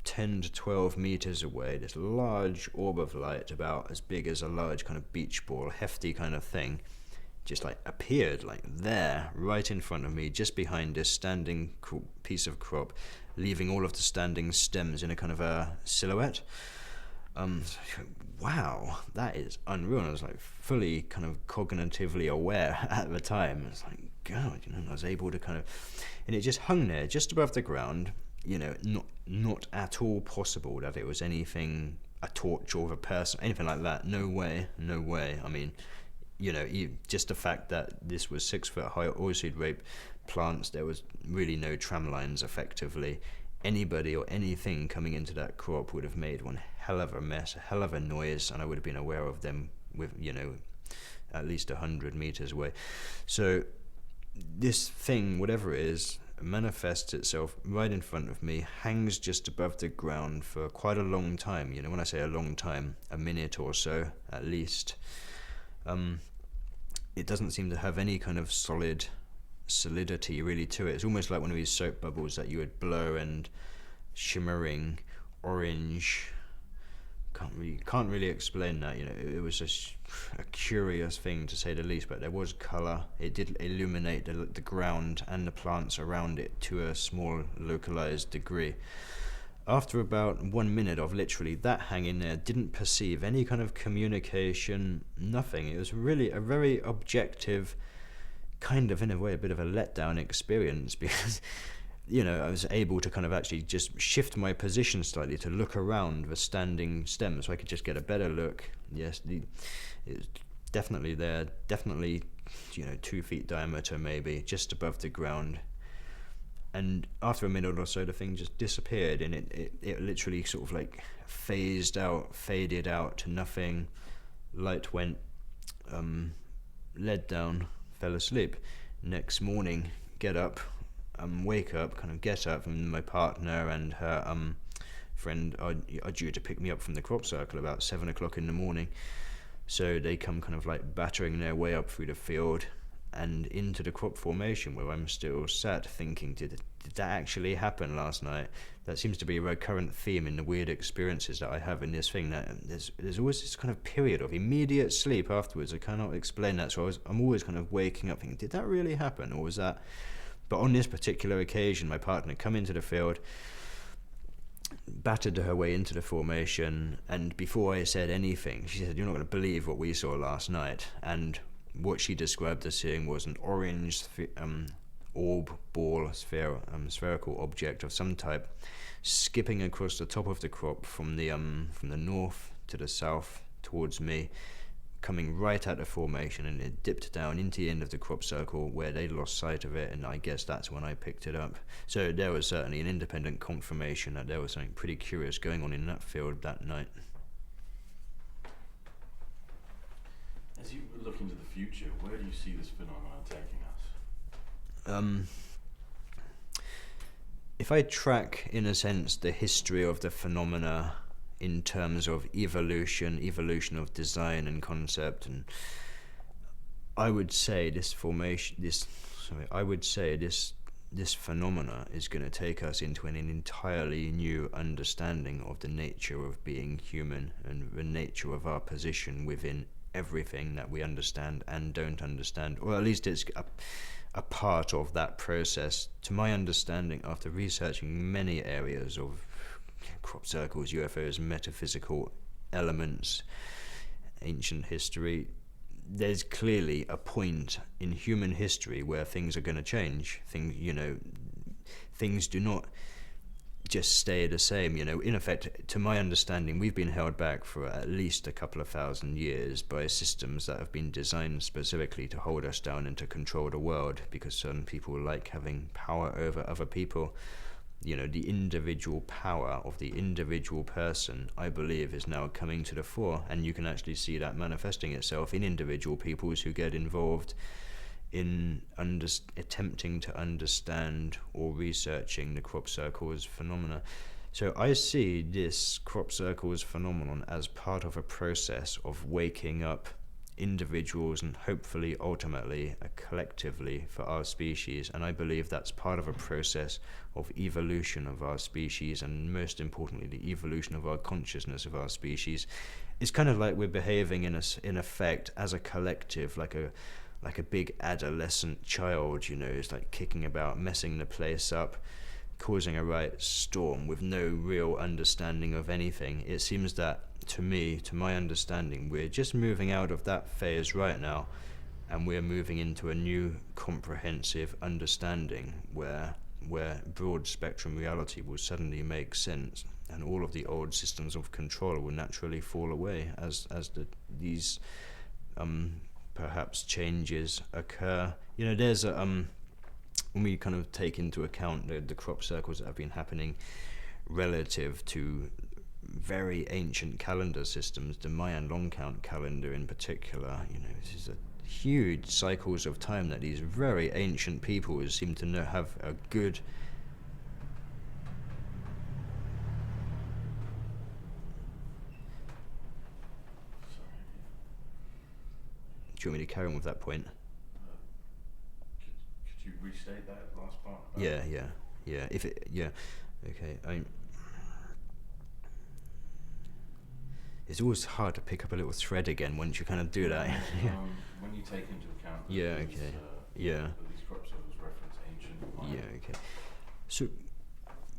10 to 12 meters away, this large orb of light, about as big as a large kind of beach ball, hefty kind of thing, just like appeared like there, right in front of me, just behind this standing piece of crop, leaving all of the standing stems in a kind of a silhouette. Wow, that is unreal. I was like fully kind of cognitively aware at the time. It's like, God, I was able to kind of, and it just hung there, just above the ground. Not at all possible that it was anything, a torch or a person, anything like that. No way. Just the fact that this was 6 foot high oilseed rape plants, there was really no tram lines effectively. Anybody or anything coming into that crop would have made one hell of a mess, a hell of a noise, and I would have been aware of them with, at least 100 meters away. So this thing, whatever it is, manifests itself right in front of me, hangs just above the ground for quite a long time. When I say a long time, a minute or so at least. It doesn't seem to have any kind of solidity really to it. It's almost like one of these soap bubbles that you would blow, and shimmering orange. Can't really explain that. It was just a curious thing to say the least, but there was color. It did illuminate the ground and the plants around it to a small localized degree. After about 1 minute of literally that hanging there, didn't perceive any kind of communication, nothing. It was really a very objective, kind of in a way a bit of a letdown experience, because I was able to kind of actually just shift my position slightly to look around the standing stem, so I could just get a better look. Yes, it's definitely there, definitely 2 feet diameter maybe, just above the ground. And after a minute or so, the thing just disappeared, and it literally sort of like faded out to nothing. Light went, led down, fell asleep. Next morning, get up, wake up, kind of get up, and my partner and her friend are due to pick me up from the crop circle about 7 o'clock in the morning. So they come kind of like battering their way up through the field and into the crop formation, where I'm still sat thinking, did that actually happen last night? That seems to be a recurrent theme in the weird experiences that I have in this thing, that there's always this kind of period of immediate sleep afterwards. I cannot explain that, so I'm always kind of waking up thinking, did that really happen, or was that... But on this particular occasion, my partner come into the field, battered her way into the formation, and before I said anything, she said, "You're not going to believe what we saw last night." And what she described as seeing was an orange orb, ball, spherical object of some type, skipping across the top of the crop from the north to the south towards me, coming right at the formation, and it dipped down into the end of the crop circle where they lost sight of it, and I guess that's when I picked it up. So there was certainly an independent confirmation that there was something pretty curious going on in that field that night. As you look into the future, where do you see this phenomenon taking us? If I track, in a sense, the history of the phenomena in terms of evolution of design and concept, and I would say this phenomena is going to take us into an entirely new understanding of the nature of being human and the nature of our position within everything that we understand and don't understand, or at least it's a part of that process. To my understanding, after researching many areas of crop circles, UFOs, metaphysical elements, ancient history, there's clearly a point in human history where things are going to change. Things do not just stay the same. In effect, to my understanding, we've been held back for at least a couple of thousand years by systems that have been designed specifically to hold us down and to control the world, because certain people like having power over other people. The individual power of the individual person, I believe, is now coming to the fore, and you can actually see that manifesting itself in individual peoples who get involved in attempting to understand or researching the crop circles phenomena. So I see this crop circles phenomenon as part of a process of waking up individuals and hopefully ultimately collectively for our species, and I believe that's part of a process of evolution of our species, and most importantly the evolution of our consciousness of our species. It's kind of like we're behaving in effect as a collective, like a big adolescent child, it's like kicking about, messing the place up, causing a right storm with no real understanding of anything. It seems that, to my understanding, we're just moving out of that phase right now, and we're moving into a new comprehensive understanding where broad spectrum reality will suddenly make sense, and all of the old systems of control will naturally fall away as these perhaps changes occur. There's when we kind of take into account the crop circles that have been happening relative to very ancient calendar systems, the Mayan long count calendar in particular, this is a huge cycles of time that these very ancient peoples seem to have a good... Do you want me to carry on with that point? Could you restate that last part? Yeah. Okay. It's always hard to pick up a little thread again once you kind of do that. When you take into account that these crop circles reference ancient Mayan. Okay. So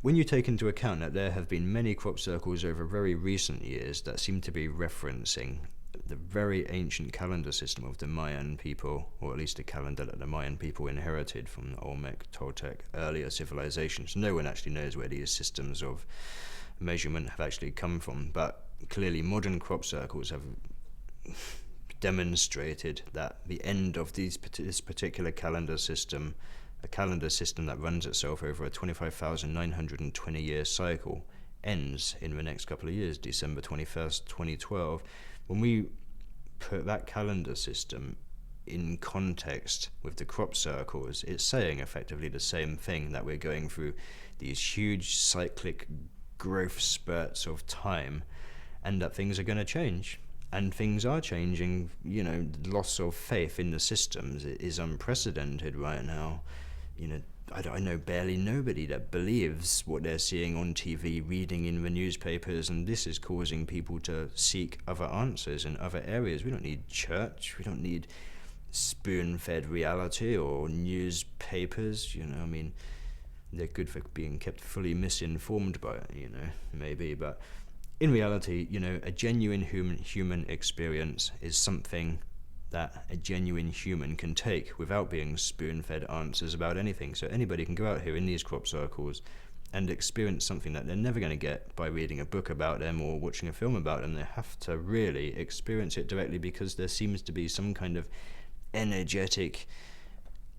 when you take into account that there have been many crop circles over very recent years that seem to be referencing the very ancient calendar system of the Mayan people, or at least a calendar that the Mayan people inherited from the Olmec, Toltec, earlier civilizations. No one actually knows where these systems of measurement have actually come from, but clearly modern crop circles have demonstrated that the end of this particular calendar system, a calendar system that runs itself over a 25,920 year cycle, ends in the next couple of years, December 21st, 2012. When we put that calendar system in context with the crop circles, it's saying effectively the same thing, that we're going through these huge cyclic growth spurts of time, and that things are going to change. And things are changing. You know, the loss of faith in the systems is unprecedented right now. You know, I know barely nobody that believes what they're seeing on TV, reading in the newspapers, and this is causing people to seek other answers in other areas. We don't need church, we don't need spoon-fed reality or newspapers, you know. I mean, they're good for being kept fully misinformed by it, you know, maybe, but in reality, you know, a genuine human experience is something that a genuine human can take without being spoon-fed answers about anything. So anybody can go out here in these crop circles and experience something that they're never going to get by reading a book about them or watching a film about them. They have to really experience it directly, because there seems to be some kind of energetic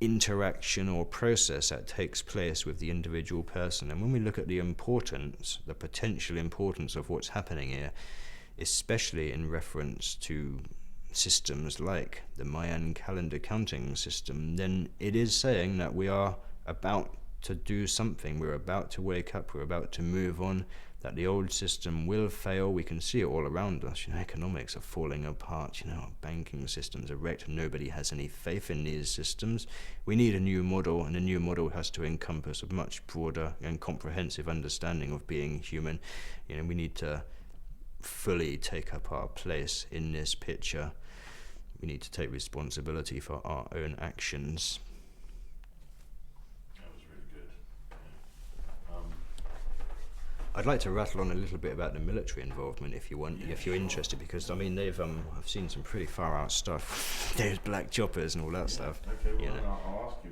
interaction or process that takes place with the individual person. And when we look at the importance, the potential importance of what's happening here, especially in reference to systems like the Mayan calendar counting system, then it is saying that we are about to do something. We're about to wake up, we're about to move on, that the old system will fail. We can see it all around us. You know, economics are falling apart, you know, banking systems are wrecked. Nobody has any faith in these systems. We need a new model, and a new model has to encompass a much broader and comprehensive understanding of being human. You know, we need to fully take up our place in this picture. We need to take responsibility for our own actions. That was really good. I'd like to rattle on a little bit about the military involvement if you want, if you're interested, because I mean they've I've seen some pretty far out stuff. There's black choppers and all that stuff. Okay, well, You know. I'll ask you.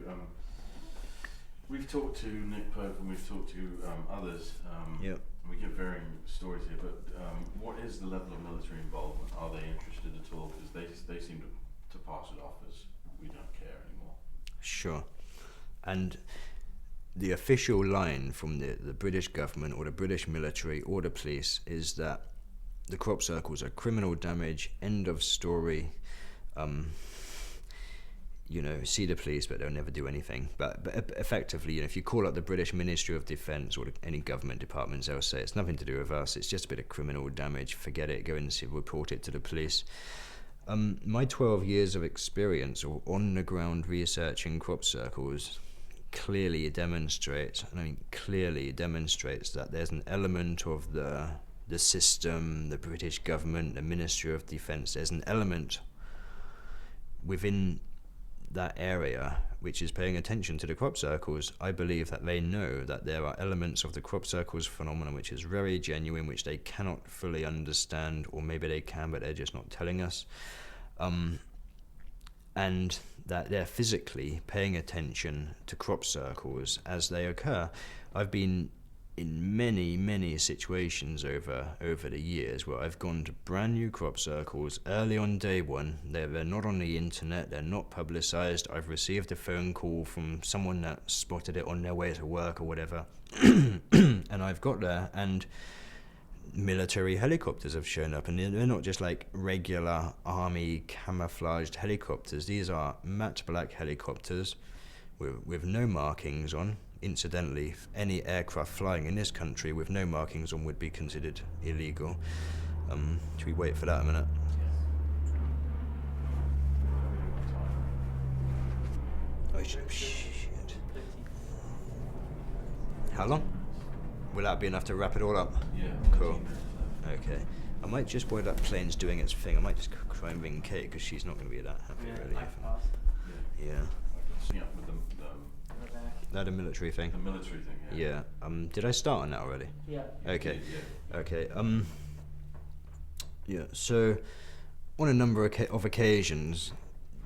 We've talked to Nick Pope and we've talked to others. Yep. We get varying stories here, but what is the level of military involvement? Are they interested at all? Because they seem to pass it off as we don't care anymore. Sure. And the official line from the British government or the British military or the police is that the crop circles are criminal damage, end of story. You know, see the police, but they'll never do anything. But effectively, you know, if you call up the British Ministry of Defence or any government departments, they'll say it's nothing to do with us. It's just a bit of criminal damage. Forget it. Go and report it to the police. My 12 years of experience or on-the-ground research in crop circles clearly demonstrates that there's an element of the system, the British government, the Ministry of Defence. There's an element within that area which is paying attention to the crop circles. I believe that they know that there are elements of the crop circles phenomenon which is very genuine, which they cannot fully understand, or maybe they can, but they're just not telling us. And that they're physically paying attention to crop circles as they occur. I've been in many situations over the years where I've gone to brand new crop circles early on day one. They're not on the internet, they're not publicized. I've received a phone call from someone that spotted it on their way to work or whatever. And I've got there, and military helicopters have shown up, and they're not just like regular army camouflaged helicopters. These are matte black helicopters with no markings on. Incidentally, any aircraft flying in this country with no markings on would be considered illegal. Should we wait for that a minute? Oh shit. How long? Will that be enough to wrap it all up? Yeah. Cool. Okay. I might just, while that plane's doing its thing, I might just try and ring Kate, because she's not going to be that happy, really. I paused. Yeah. I can see up with In the back. That a military thing? the military thing. Yeah. Did I start on that already? Yeah. Okay. Yeah. Okay. Yeah. So, on a number of occasions,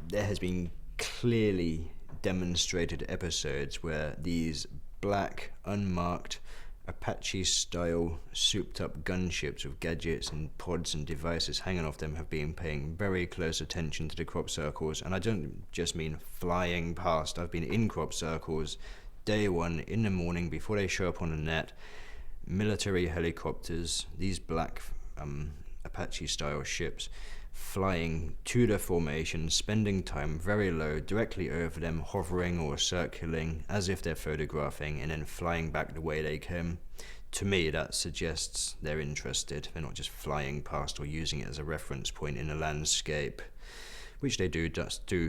there has been clearly demonstrated episodes where these black, unmarked, Apache-style, souped-up gunships with gadgets and pods and devices hanging off them have been paying very close attention to the crop circles. And I don't just mean flying past. I've been in crop circles day one in the morning before they show up on the net. Military helicopters, these black Apache-style ships, flying to the formation, spending time very low, directly over them, hovering or circling as if they're photographing, and then flying back the way they came. To me, that suggests they're interested. They're not just flying past or using it as a reference point in a landscape, which they do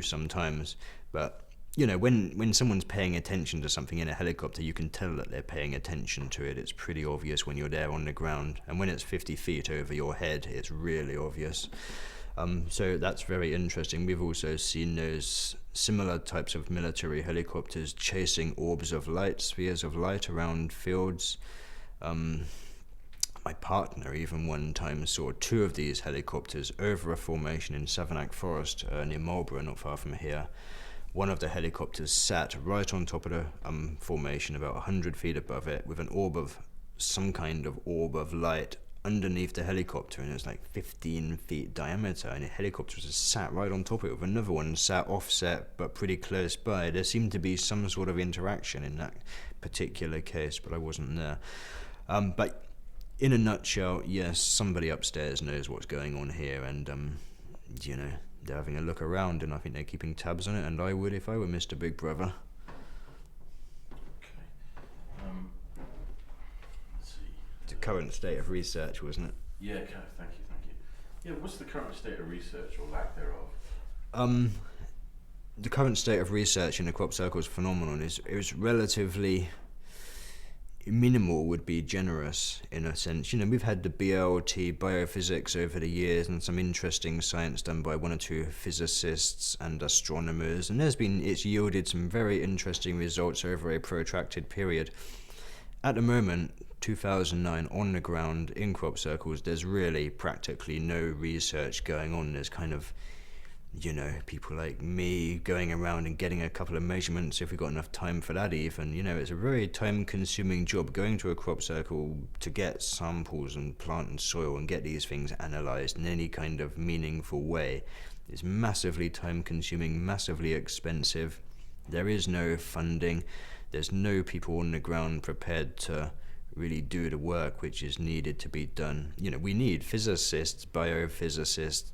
sometimes. But, you know, when someone's paying attention to something in a helicopter, you can tell that they're paying attention to it. It's pretty obvious when you're there on the ground. And when it's 50 feet over your head, it's really obvious. So that's very interesting. We've also seen those similar types of military helicopters chasing orbs of light, spheres of light around fields. My partner even one time saw 2 of these helicopters over a formation in Savanac Forest near Marlborough, not far from here. One of the helicopters sat right on top of the formation, about 100 feet above it, with some kind of orb of light underneath the helicopter, and it was like 15 feet diameter, and the helicopter just sat right on top of it, with another one sat offset but pretty close by. There seemed to be some sort of interaction in that particular case, but I wasn't there. But in a nutshell, yes, somebody upstairs knows what's going on here, and you know, they're having a look around, and I think they're keeping tabs on it, and I would if I were Mr. Big Brother. Okay. Let's see. The current state of research, wasn't it? Yeah, okay, thank you. Yeah, what's the current state of research or lack thereof? The current state of research in the crop circles phenomenon is relatively minimal, would be generous in a sense. You know, we've had the BLT biophysics over the years, and some interesting science done by 1 or 2 physicists and astronomers, and it's yielded some very interesting results over a protracted period. At the moment, 2009, on the ground in crop circles, there's really practically no research going on. There's kind of, you know, people like me going around and getting a couple of measurements if we've got enough time for that even. You know, it's a very time-consuming job going to a crop circle to get samples and plant and soil and get these things analysed in any kind of meaningful way. It's massively time-consuming, massively expensive. There is no funding. There's no people on the ground prepared to really do the work which is needed to be done. You know, we need physicists, biophysicists,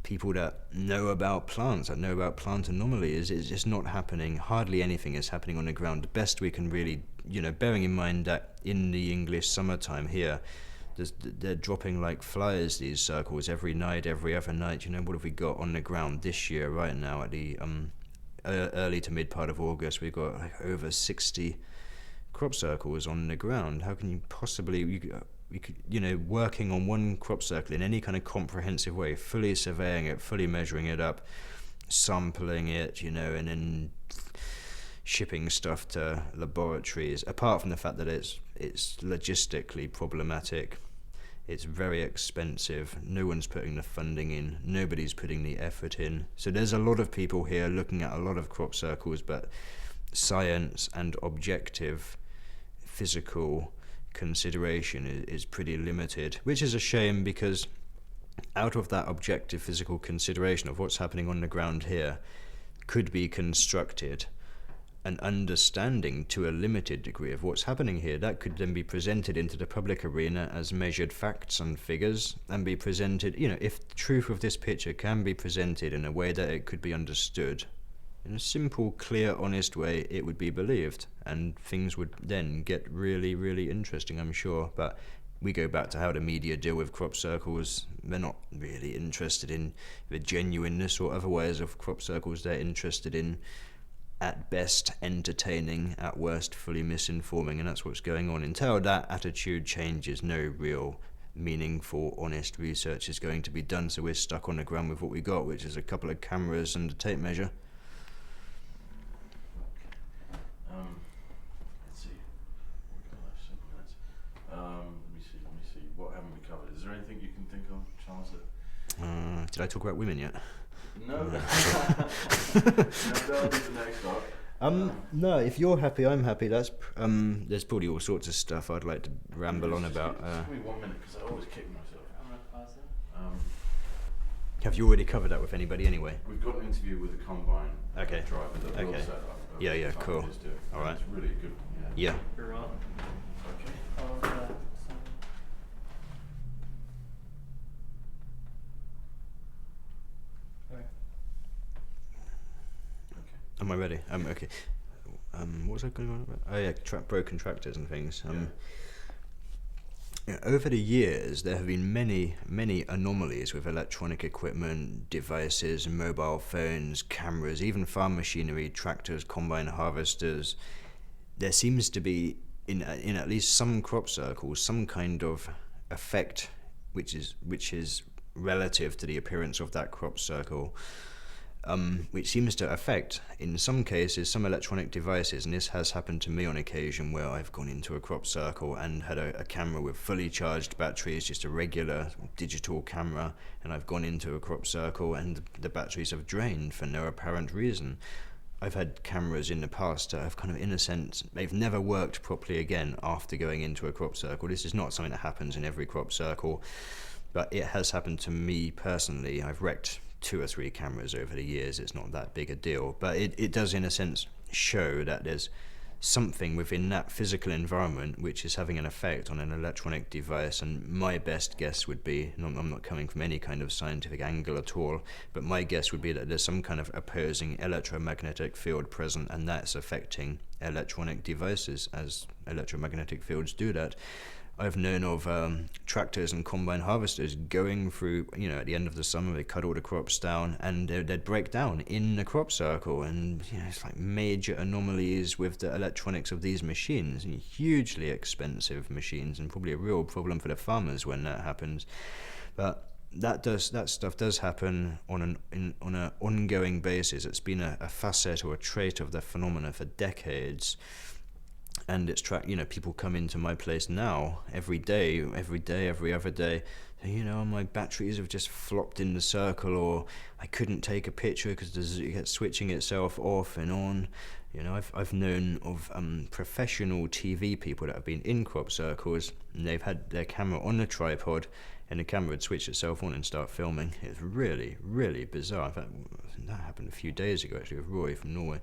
people that know about plants, that know about plant anomalies. It's just not happening. Hardly anything is happening on the ground. The best we can really, you know, bearing in mind that in the English summertime here, they're dropping like flies, these circles, every night, every other night. You know, what have we got on the ground this year right now at the early to mid part of August? We've got like over 60 crop circles on the ground. How can you possibly... you know, working on one crop circle in any kind of comprehensive way, fully surveying it, fully measuring it up, sampling it, you know, and then shipping stuff to laboratories, apart from the fact that it's logistically problematic, it's very expensive, no one's putting the funding in, nobody's putting the effort in. So there's a lot of people here looking at a lot of crop circles, but science and objective physical consideration is pretty limited, which is a shame, because out of that objective physical consideration of what's happening on the ground here could be constructed an understanding to a limited degree of what's happening here that could then be presented into the public arena as measured facts and figures, and be presented, you know, if the truth of this picture can be presented in a way that it could be understood in a simple, clear, honest way, it would be believed, and things would then get really, really interesting, I'm sure. But we go back to how the media deal with crop circles. They're not really interested in the genuineness or otherwise of crop circles. They're interested in, at best, entertaining, at worst, fully misinforming, and that's what's going on. Until that attitude changes, no real meaningful, honest research is going to be done, so we're stuck on the ground with what we got, which is a couple of cameras and a tape measure. Let's see. We've got left 7 minutes. Let me see. What haven't we covered? Is there anything you can think of, Charles? Did I talk about women yet? No. No, that'll be the next one. No, if you're happy, I'm happy. That's there's probably all sorts of stuff I'd like to ramble on about. Just give me 1 minute, because I always kick myself. I'm gonna pause it. Have you already covered that with anybody anyway? We've got an interview with a combine Okay. driver that will Okay. set up. Yeah, cool. All right. It's really good. Yeah. You're on. Okay. Follow the sun. am I ready? Okay. What was I going on about? Oh yeah, broken tractors and things. Over the years, there have been many anomalies with electronic equipment, devices, mobile phones, cameras, even farm machinery, tractors, combine harvesters. There seems to be, in at least some crop circles, some kind of effect which is relative to the appearance of that crop circle, which seems to affect, in some cases, some electronic devices. And this has happened to me on occasion where I've gone into a crop circle and had a camera with fully charged batteries, just a regular digital camera, and I've gone into a crop circle and the batteries have drained for no apparent reason. I've had cameras in the past that have kind of, in a sense, they've never worked properly again after going into a crop circle. This is not something that happens in every crop circle, but it has happened to me personally. I've wrecked 2 or 3 cameras over the years. It's not that big a deal, but it does, in a sense, show that there's something within that physical environment which is having an effect on an electronic device. And my best guess would be, and I'm not coming from any kind of scientific angle at all, but my guess would be that there's some kind of opposing electromagnetic field present, and that's affecting electronic devices, as electromagnetic fields do that. I've known of tractors and combine harvesters going through, at the end of the summer, they cut all the crops down and they'd break down in the crop circle. And, it's like major anomalies with the electronics of these machines, and hugely expensive machines, and probably a real problem for the farmers when that happens. But that stuff does happen on an ongoing basis. It's been a facet or a trait of the phenomena for decades. And it's people come into my place now every other day. My batteries have just flopped in the circle, or I couldn't take a picture because it gets switching itself off and on. I've known of professional TV people that have been in crop circles, and they've had their camera on a tripod, and the camera would switch itself on and start filming. It's really, really bizarre. In fact, that happened a few days ago actually with Roy from Norway.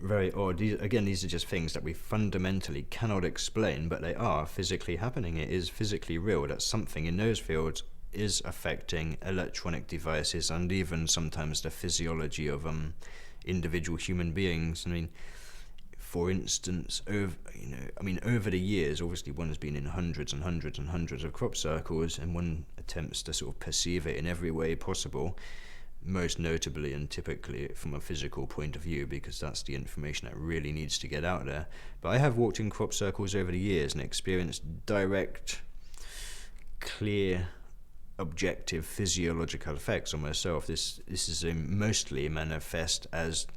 Very odd. These are just things that we fundamentally cannot explain, but they are physically happening. It is physically real that something in those fields is affecting electronic devices and even sometimes the physiology of individual human beings. For instance, over the years, obviously one has been in hundreds and hundreds and hundreds of crop circles, and one attempts to sort of perceive it in every way possible, most notably and typically from a physical point of view, because that's the information that really needs to get out there. But I have walked in crop circles over the years and experienced direct, clear, objective physiological effects on myself. This is mostly manifest as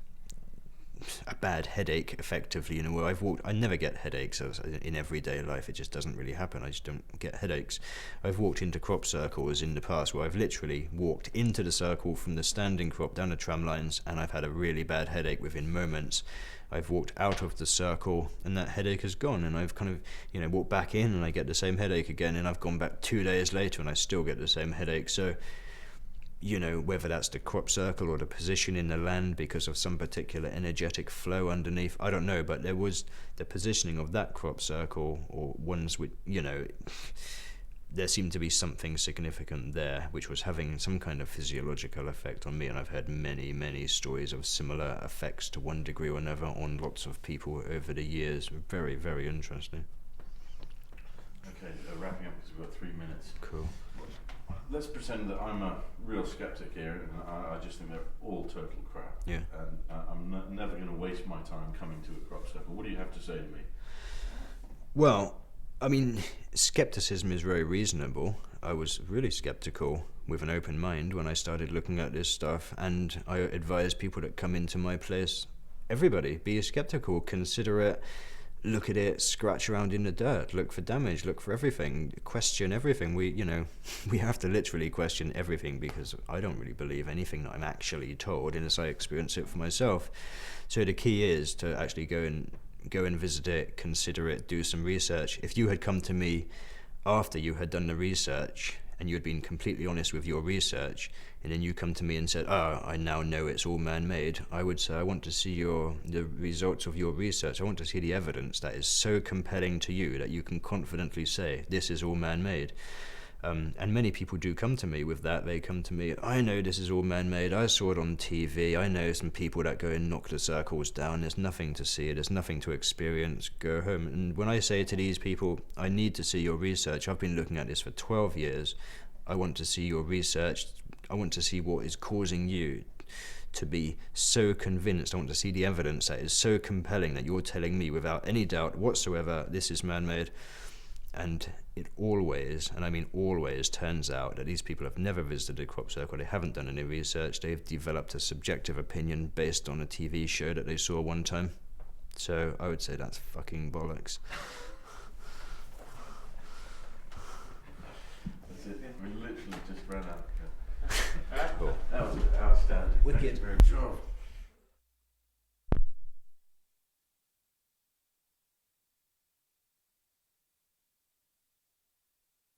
a bad headache, effectively. Where I never get headaches in everyday life. It just doesn't really happen. I just don't get headaches. I've walked into crop circles in the past where I've literally walked into the circle from the standing crop down the tram lines, and I've had a really bad headache within moments. I've walked out of the circle and that headache has gone, and I've kind of walked back in and I get the same headache again, and I've gone back 2 days later and I still get the same headache. So whether that's the crop circle or the position in the land because of some particular energetic flow underneath, I don't know, but there was the positioning of that crop circle, or ones with, there seemed to be something significant there which was having some kind of physiological effect on me. And I've heard many stories of similar effects to one degree or another on lots of people over the years. Very, very interesting. Okay, wrapping up because we've got 3 minutes. Cool. Let's pretend that I'm a real skeptic here, and I just think they're all total crap. Yeah. And I'm never going to waste my time coming to a crop circle. What do you have to say to me? Well, skepticism is very reasonable. I was really skeptical with an open mind when I started looking at this stuff, and I advise people that come into my place, everybody, be skeptical, consider it, look at it, scratch around in the dirt, look for damage, look for everything, question everything. We have to literally question everything, because I don't really believe anything that I'm actually told unless I experience it for myself. So the key is to actually go and visit it, consider it, do some research. If you had come to me after you had done the research and you had been completely honest with your research, and then you come to me and said, I now know it's all man-made, I would say, I want to see the results of your research. I want to see the evidence that is so compelling to you that you can confidently say, this is all man-made. And many people do come to me with that. They come to me, I know this is all man-made, I saw it on TV, I know some people that go and knock the circles down, there's nothing to see, there's nothing to experience, go home. And when I say to these people, I need to see your research, I've been looking at this for 12 years, I want to see your research, I want to see what is causing you to be so convinced, I want to see the evidence that is so compelling that you're telling me without any doubt whatsoever this is man-made. And it always, and I mean always, turns out that these people have never visited a crop circle, they haven't done any research, they've developed a subjective opinion based on a TV show that they saw one time. So I would say that's fucking bollocks. That's it. We literally just ran out. Cool. That was outstanding. Wicked. Thank you very much.